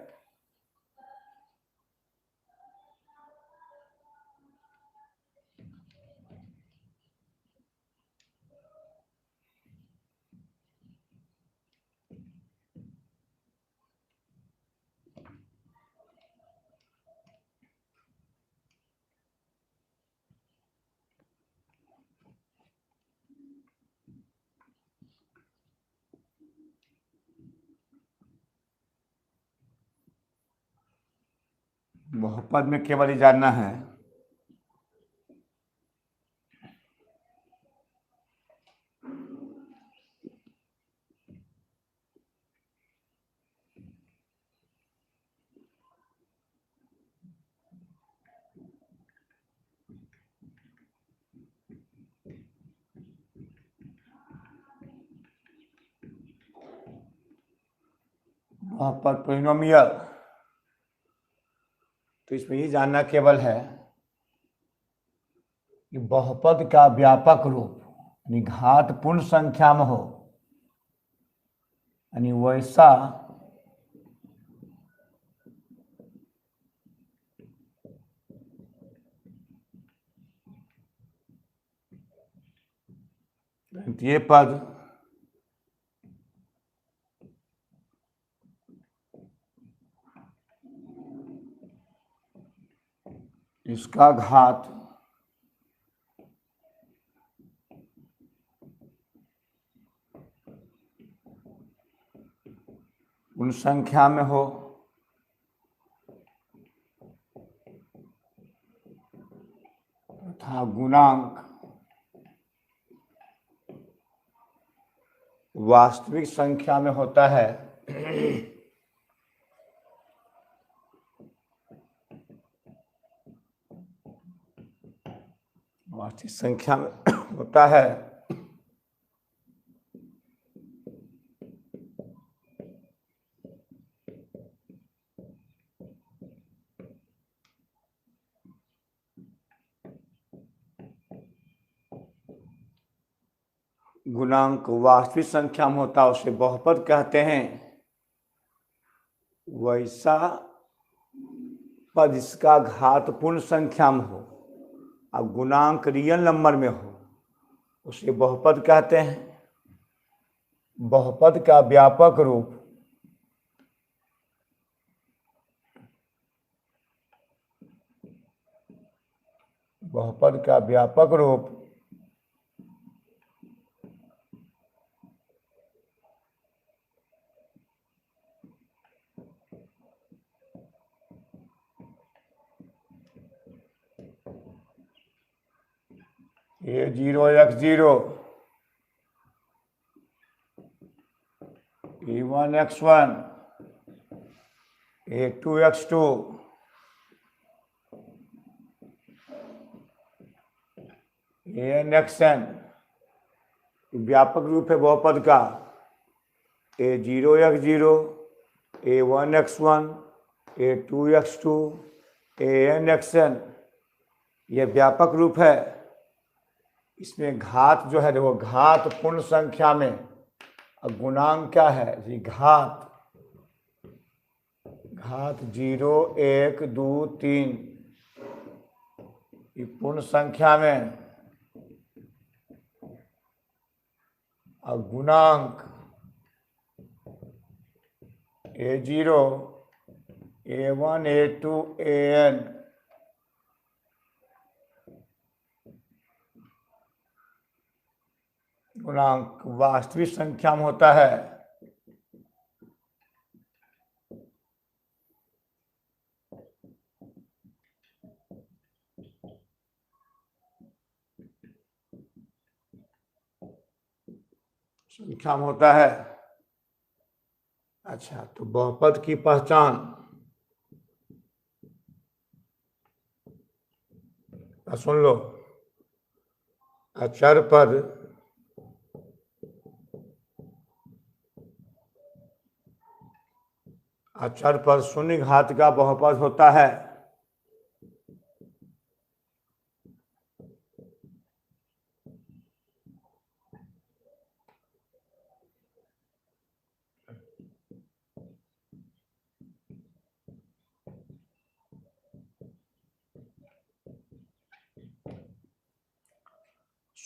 बहुपद में केवल ही जानना है बहुपद पोलिनोमियल, तो इसमें ये जानना केवल है कि बहुपद का व्यापक रूप यानी घात पूर्ण संख्या में हो, यानी वैसा ये पद इसका घात उन संख्या में हो तथा गुणांक वास्तविक संख्या में होता है। वास्तविक संख्या में होता है गुणांक वास्तविक संख्या में होता है उसे बहुपद कहते हैं। वैसा पद इसका घात पूर्ण संख्या में हो और गुणांक रियल नंबर में हो उसे बहुपद कहते हैं। बहुपद का व्यापक रूप बहुपद का व्यापक रूप A0 x0 A1 x1 A2 x2 AN xn व्यापक रूप है बहुपद का। A0 x0 A1 x1 A2 x2 AN xn यह व्यापक रूप है। इसमें घात जो है वो घात पूर्ण संख्या में और गुणांक क्या है जी घात 0 1 2 3 पूर्ण संख्या में और गुणांक A0 A1 A2 AN गुणांक वास्तविक संख्या में होता है। संख्या में होता है। अच्छा, तो बहुपद की पहचान सुन लो। अचर पद अचर पद शून्य घात का बहुपद होता है।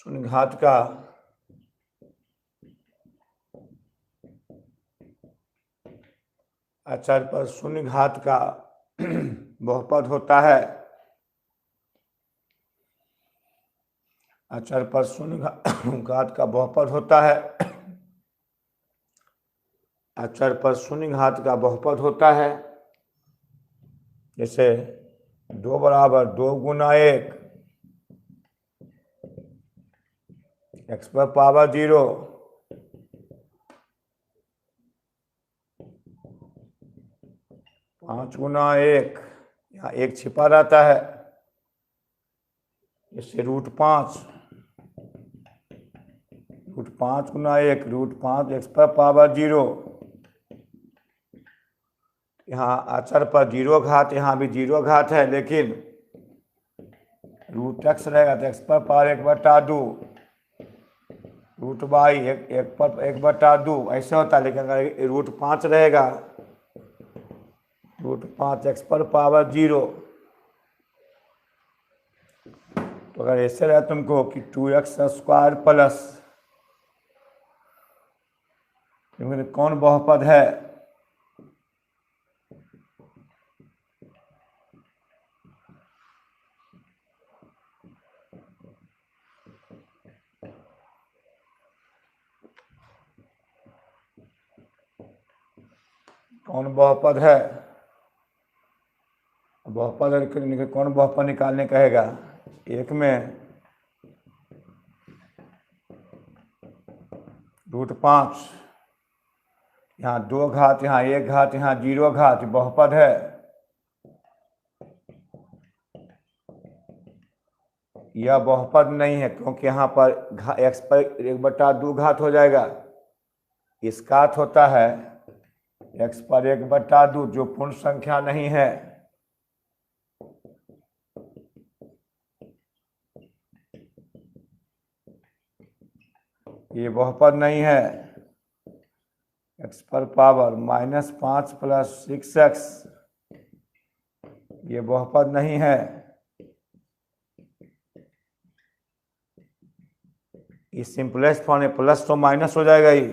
शून्य घात का अचर पर शून्य घात का बहुपद होता है। अचर पर शून्य घात का बहुपद होता है। अचर पर शून्य घात का बहुपद होता है। जैसे 2 बराबर 2 गुना 1 x पर पावर 0 5 गुना 1, यहाँ 1 छिपा रहता है, इससे √5 √5 गुना 1 √5 x पर पावर 0। यहाँ अचर पर 0 घात, यहाँ भी 0 घात है, लेकिन √x रहेगा तो x पर पावर 1/2 √y 1 पर 1/2 ऐसे होता है। लेकिन अगर √5 रहेगा √5 x पर पावर 0, तो अगर ऐसे रहे तुमको कि 2x² प्लस, कौन बहुपद है? कौन बहुपद है? बहुपद कौन बहुपद निकालने कहेगा? एक में √5, यहाँ 2 घात, यहाँ 1 घात, यहाँ 0 घात, बहुपद है। यह बहुपद नहीं है, क्योंकि यहाँ पर x पर 1/2 घात हो जाएगा। इसका अर्थ होता है x पर 1/2 जो पूर्ण संख्या नहीं है। ये बहुपद नहीं है। x पर पावर -5 प्लस 6x, ये बहुपद नहीं है। इस सिंपलेस्ट फॉर्म में प्लस तो माइनस हो जाएगा ही,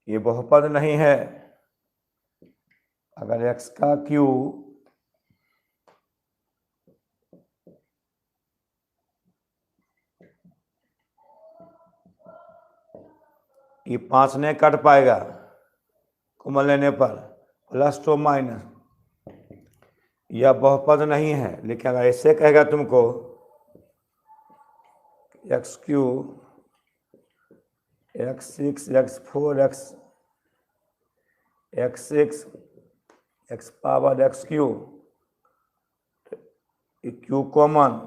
ये बहुपद नहीं है। अगर x का क्यूब ये 5 नहीं काट पाएगा कॉमन लेने पर, प्लस तो माइनस, यह बहुपद नहीं है। लेकिन अगर ऐसे कहेगा तुमको x³ x6 x4 x6 x power x³ Q common,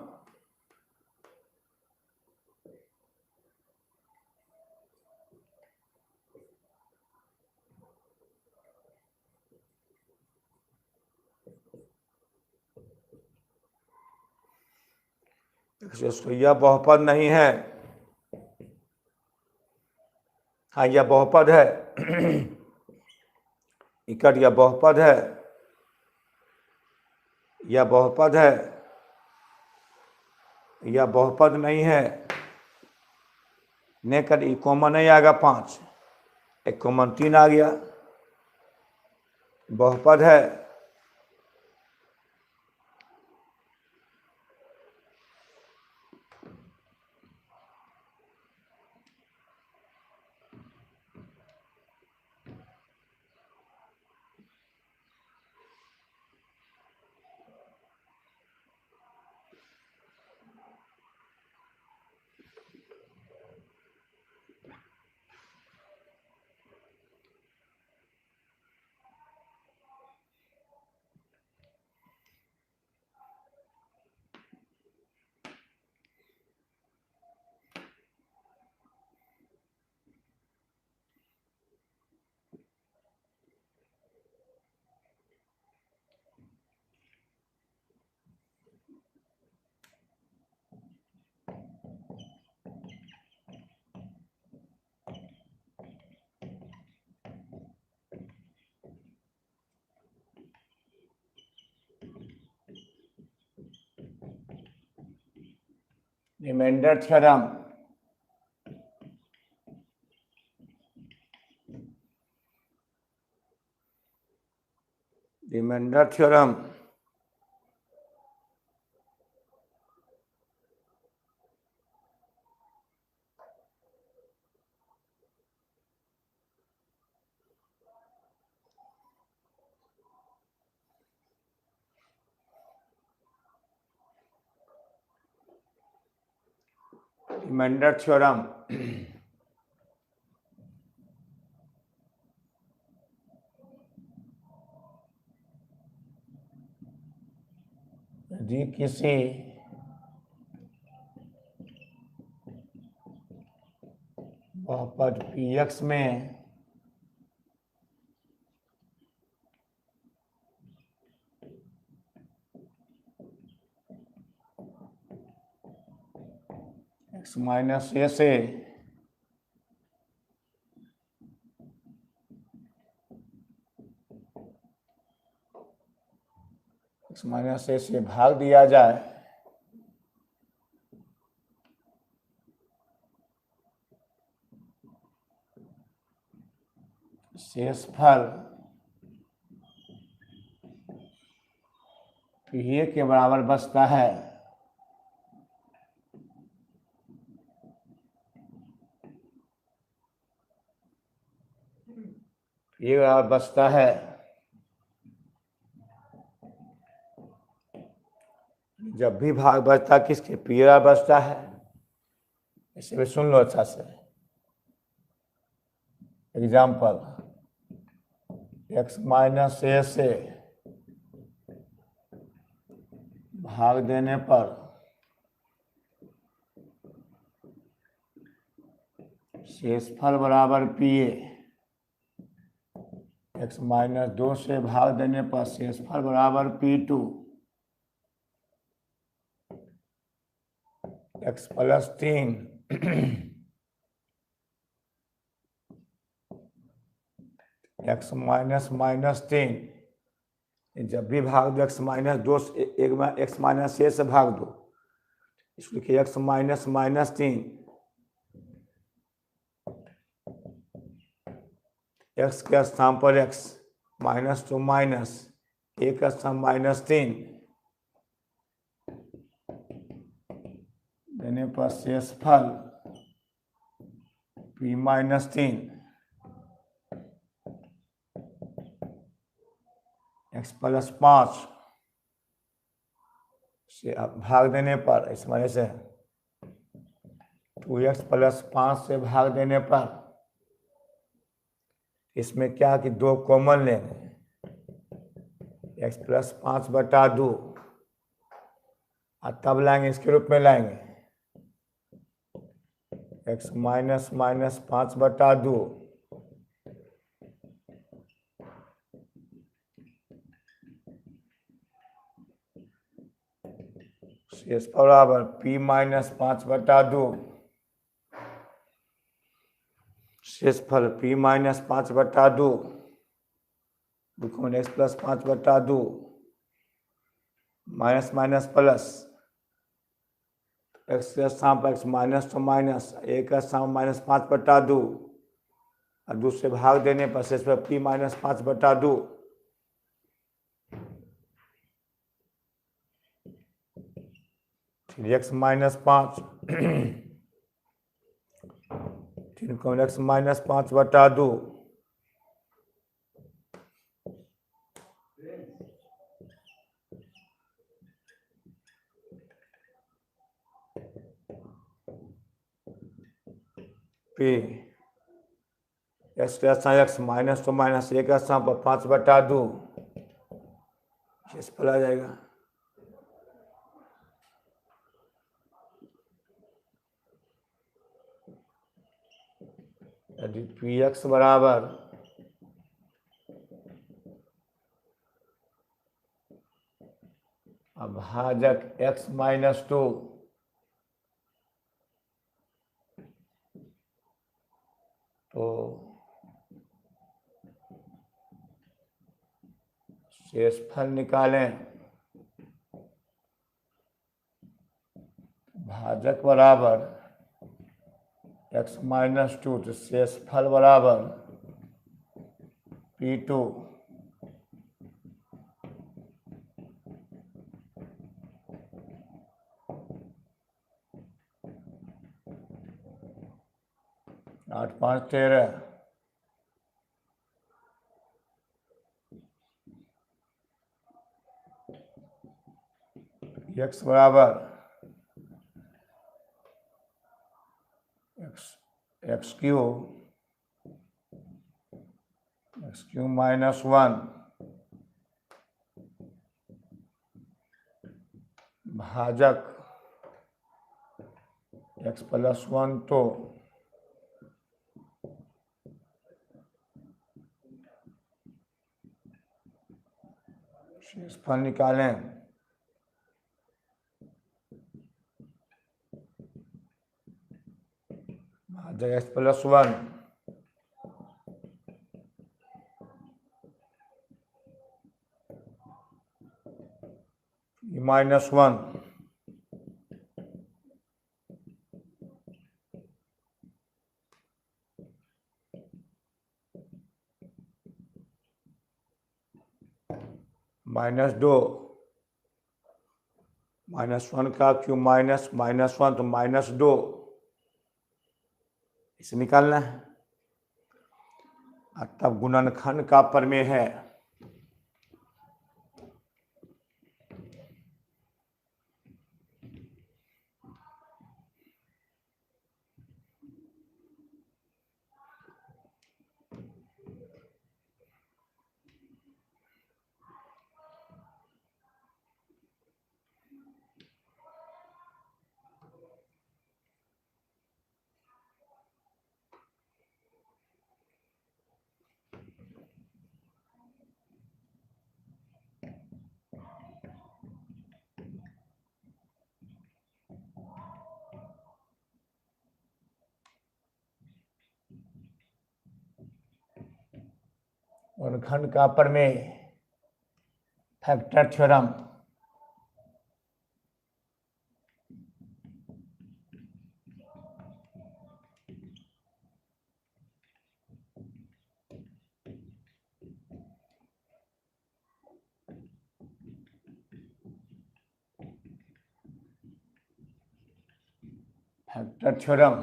यह बहुपद नहीं है। हाँ, यह बहुपद है। इकट, यह बहुपद है, यह बहुपद है, यह बहुपद नहीं है। नेकर ई कॉमन नहीं आएगा 5, एक कॉमन 3 आ गया, बहुपद है। Reminder theorem. Reminder theorem reminder theorem यदि किसी बहुपद Px में x माइनस ए से x माइनस ए से भाग दिया जाए शेषफल P के बराबर बचता है। P के बराबर बचता है जब भी भाग बचता किसके P के बराबर बचता है। इसे भी सुन लो अच्छा से। एग्जाम्पल x माइनस ए से भाग देने पर शेषफल बराबर P x माइनस 2 से भाग देने पर शेषफल बराबर P2 x plus 3 x minus minus 3 जब भी भाग दो x माइनस 2 x माइनस ए से भाग दो इसको लिखिए x माइनस माइनस 3 x के स्थान पर x माइनस टू माइनस ए का स्थान माइनस 3 देने पर शेषफल P माइनस 3 x प्लस 5 से भाग देने पर इस वजह से 2x प्लस 5 से भाग देने पर इसमें क्या कि 2 कॉमन लेंगे x प्लस 5 बटा 2 और तब लाएंगे इसके रूप में लाएंगे x माइनस माइनस 5 बटा 2 शेष बराबर P माइनस 5 बटा 2 शेषफल P माइनस 5 बटा 2 x प्लस 5 बटा 2 माइनस माइनस प्लस x के स्थान पर x माइनस तो माइनस ए का स्थान माइनस 5 बटा 2 और 2 से भाग देने पर शेषफल P माइनस 5 बटा 2 फिर x माइनस 5 फिर x माइनस 5 बटा 2 P x के स्थान x माइनस तो माइनस ए का स्थान पर 5 बटा 2 शेषफल आ जाएगा। यदि Px बराबर अभाजक x माइनस 2 तो शेषफल निकालें भाजक बराबर x-2, तो शेषफल बराबर P2 8 5 13 x बराबर एक्स क्यू -1 भाजक x+1, तो शेषफल निकालें। भाजक x+1 -1 -2 -1 का क्यूब -1 तो -2 इसे निकालना है। तब गुणनखंड का प्रमेय है। गुणनखंड का प्रमेय, factor theorem. Factor theorem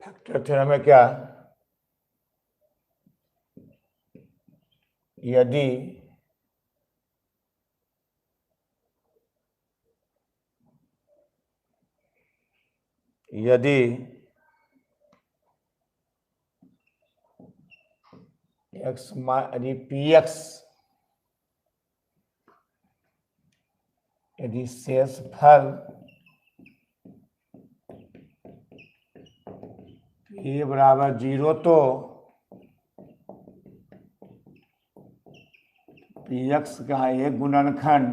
factor theorem में क्या, यदि यदि शेषफल p बराबर 0, तो px का एक गुणनखंड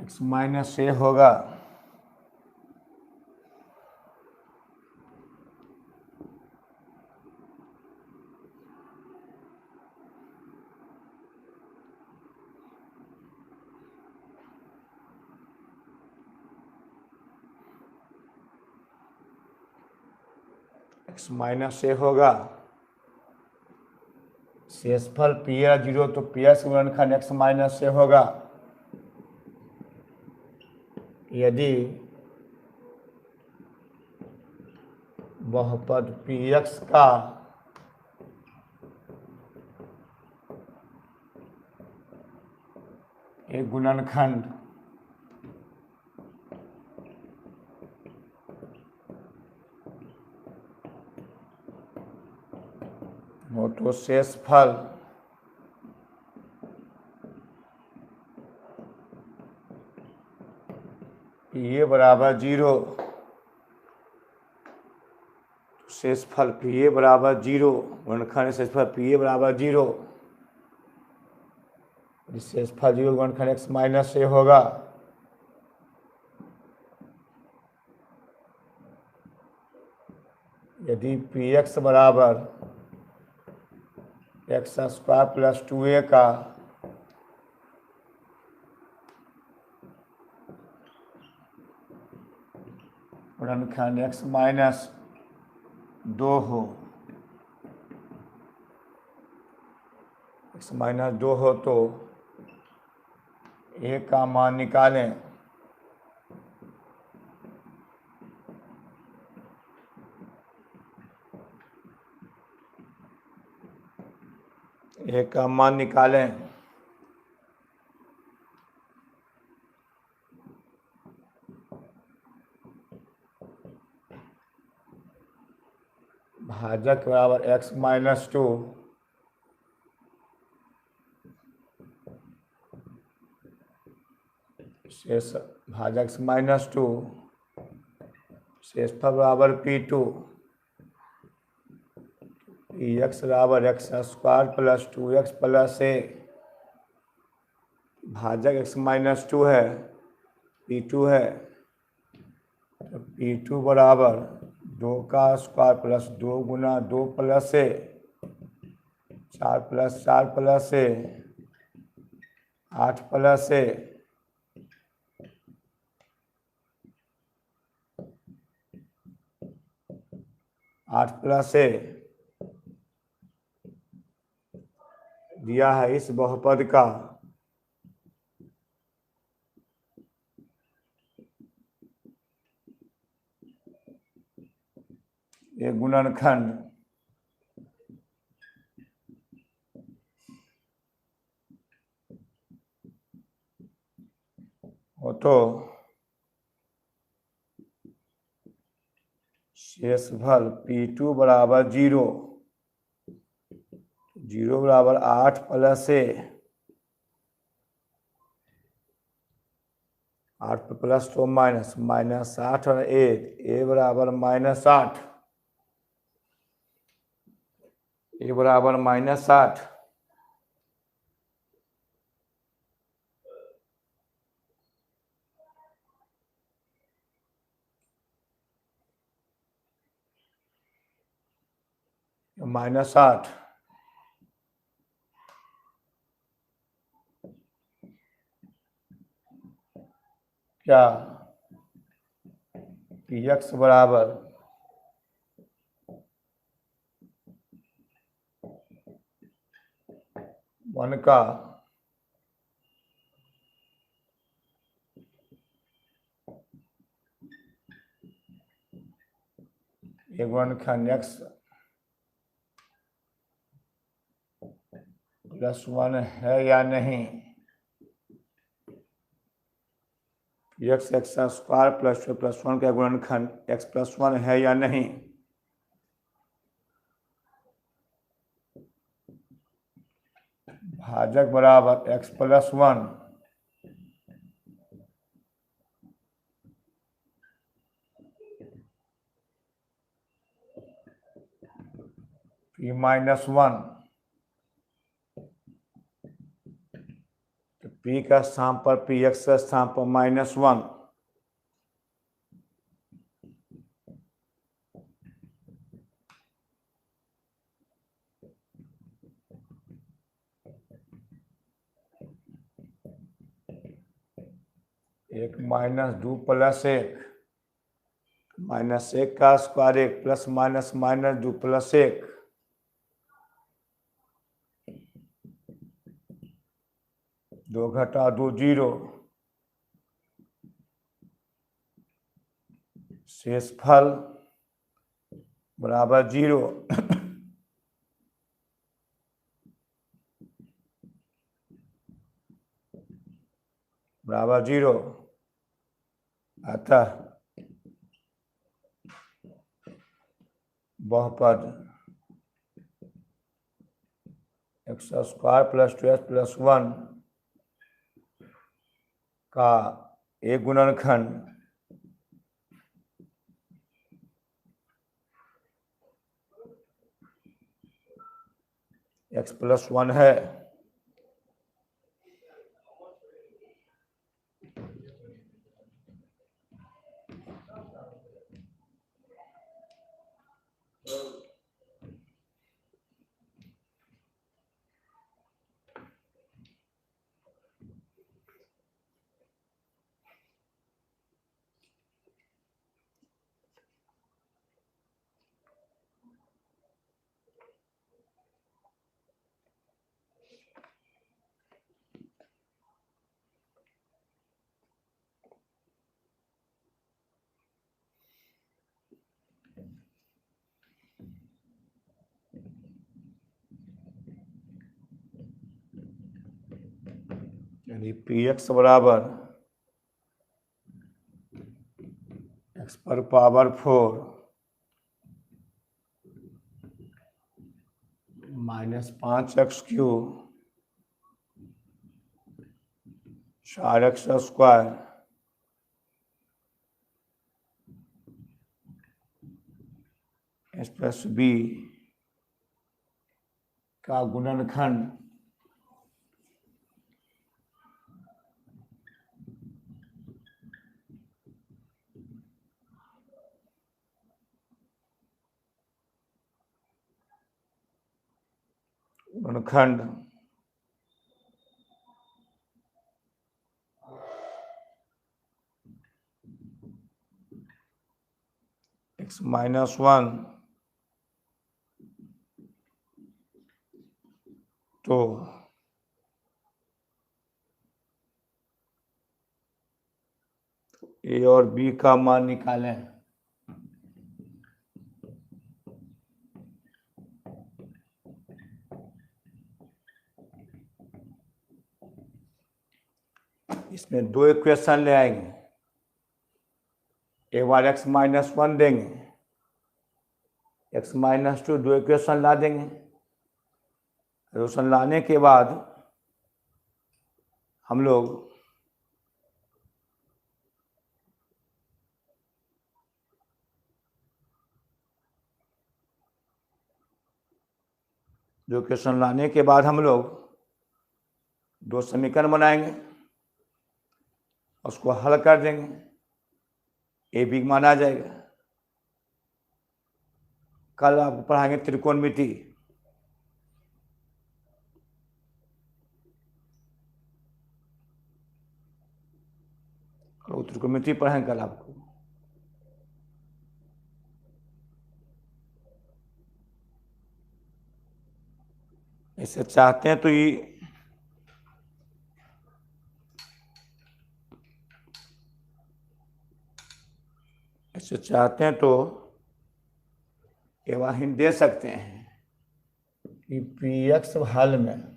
x-a होगा। x-a होगा। शेषफल p0, तो px गुणनखंड x-a होगा। यदि बहुपद px का एक गुणनखंड हो, तो शेषफल पी ए बराबर 0, शेषफल पी ए बराबर 0, गुणनखंड शेषफल पी ए बराबर 0, शेषफल 0 गुणनखंड एक्स माइनस ए होगा। यदि पी एक्स बराबर एक्स स्क्वायर प्लस 2a का गुणनखंड एक्स माइनस 2 हो, एक्स माइनस 2 हो तो ए का मान निकालें। ए का मान निकालें। भाजक बराबर एक्स माइनस 2, शेष भाजक एक्स माइनस 2, शेषफल बराबर P2, पी एक्स बराबर x square plus 2x plus A, भाजक एक्स माइनस 2 है, P2 है, तो P2 बराबर 2 का स्क्वायर प्लस 2 गुना 2 प्लस ए, 4 प्लस 4 प्लस ए, 8 प्लस ए, 8 प्लस ए दिया है इस बहुपद का ये गुणनखंड हो तो शेषफल P2 बराबर 0, 0 बराबर 8 प्लस ए, 8 पे प्लस तो माइनस, माइनस 8 और ए बराबर माइनस 8, ए बराबर माइनस 8, माइनस 8, क्या पी एक्स बराबर वन का एक गुणनखंड एक्स प्लस 1 है या नहीं, एक्स एक्स स्क्वायर प्लस 1 का गुणनखंड एक्स प्लस 1 है या नहीं। भाजक बराबर एक्स प्लस 1, पी माइनस 1, तो पी का स्थान पर पी एक्स का स्थान पर माइनस 1, एक माइनस 2 प्लस 1, माइनस 1 का square 1 plus minus minus 2 plus 1, दो घटा 2 0, शेषफल बराबर 0, बराबर 0, अतः बहुपद x square plus 2x plus 1 का एक गुणनखंड x+1 है। यानी px बराबर x पर पावर 4 -5x³ 4x² s+b का गुणनखंड x-1 तो a और b का मान निकालें। इसमें दो इक्वेशन ले आएंगे, एक बार x-1 देंगे, x-2 दो इक्वेशन ला देंगे। इक्वेशन लाने के बाद हम लोग दो समीकरण बनाएंगे, उसको हल कर देंगे, ए बी मान आ जाएगा। कल आपको पढ़ाएंगे त्रिकोणमिति। त्रिकोणमिति पढ़ाएंगे कल आपको। ऐसे चाहते हैं तो ये वहीं दे सकते हैं कि px हल में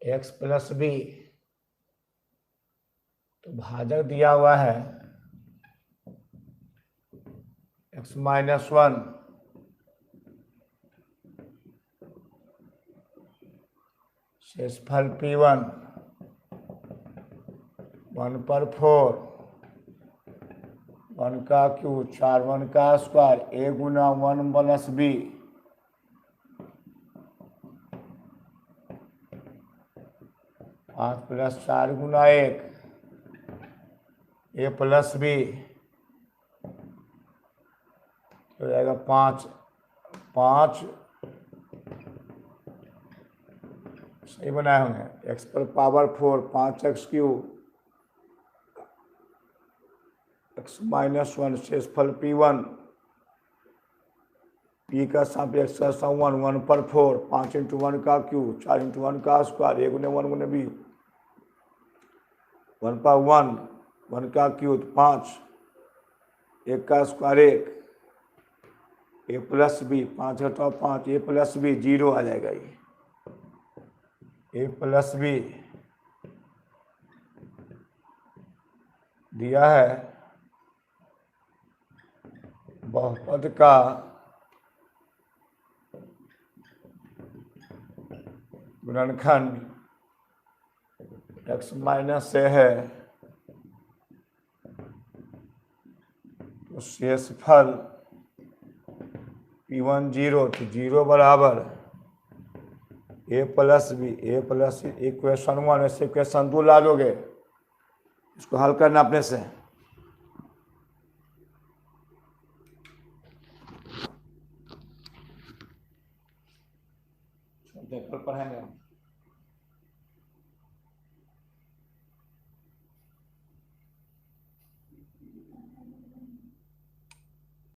x+b तो भाजक दिया हुआ है x-1 शेषफल p1 1 पर 4 1 का क्यूब 4 1 का square a Guna 1 plus b 5 + 4 Guna 1 a plus b हो जाएगा 5 सही बनाए होंगे। x पर power 4 5x³ x-1 शेषफल p1 p का सापेक्ष 1 पर 4 5 × 1 का क्यूब 4 × 1 का स्क्वायर 1 × 1 × b 1 पर 1 का क्यूब 5 1 का स्क्वायर 1 a प्लस b 5 घटाओ 5 a प्लस b 0 आ जाएगा। ये a प्लस b दिया है बहुपद का गुणनखंड x माइनस से है तो शेषफल P1 0 तो 0 बराबर a plus B, a plus equation 1 ऐसे इक्वेशन 2 ला दोगे, इसको हल करना अपने से। कल पढ़ाएंगे हम।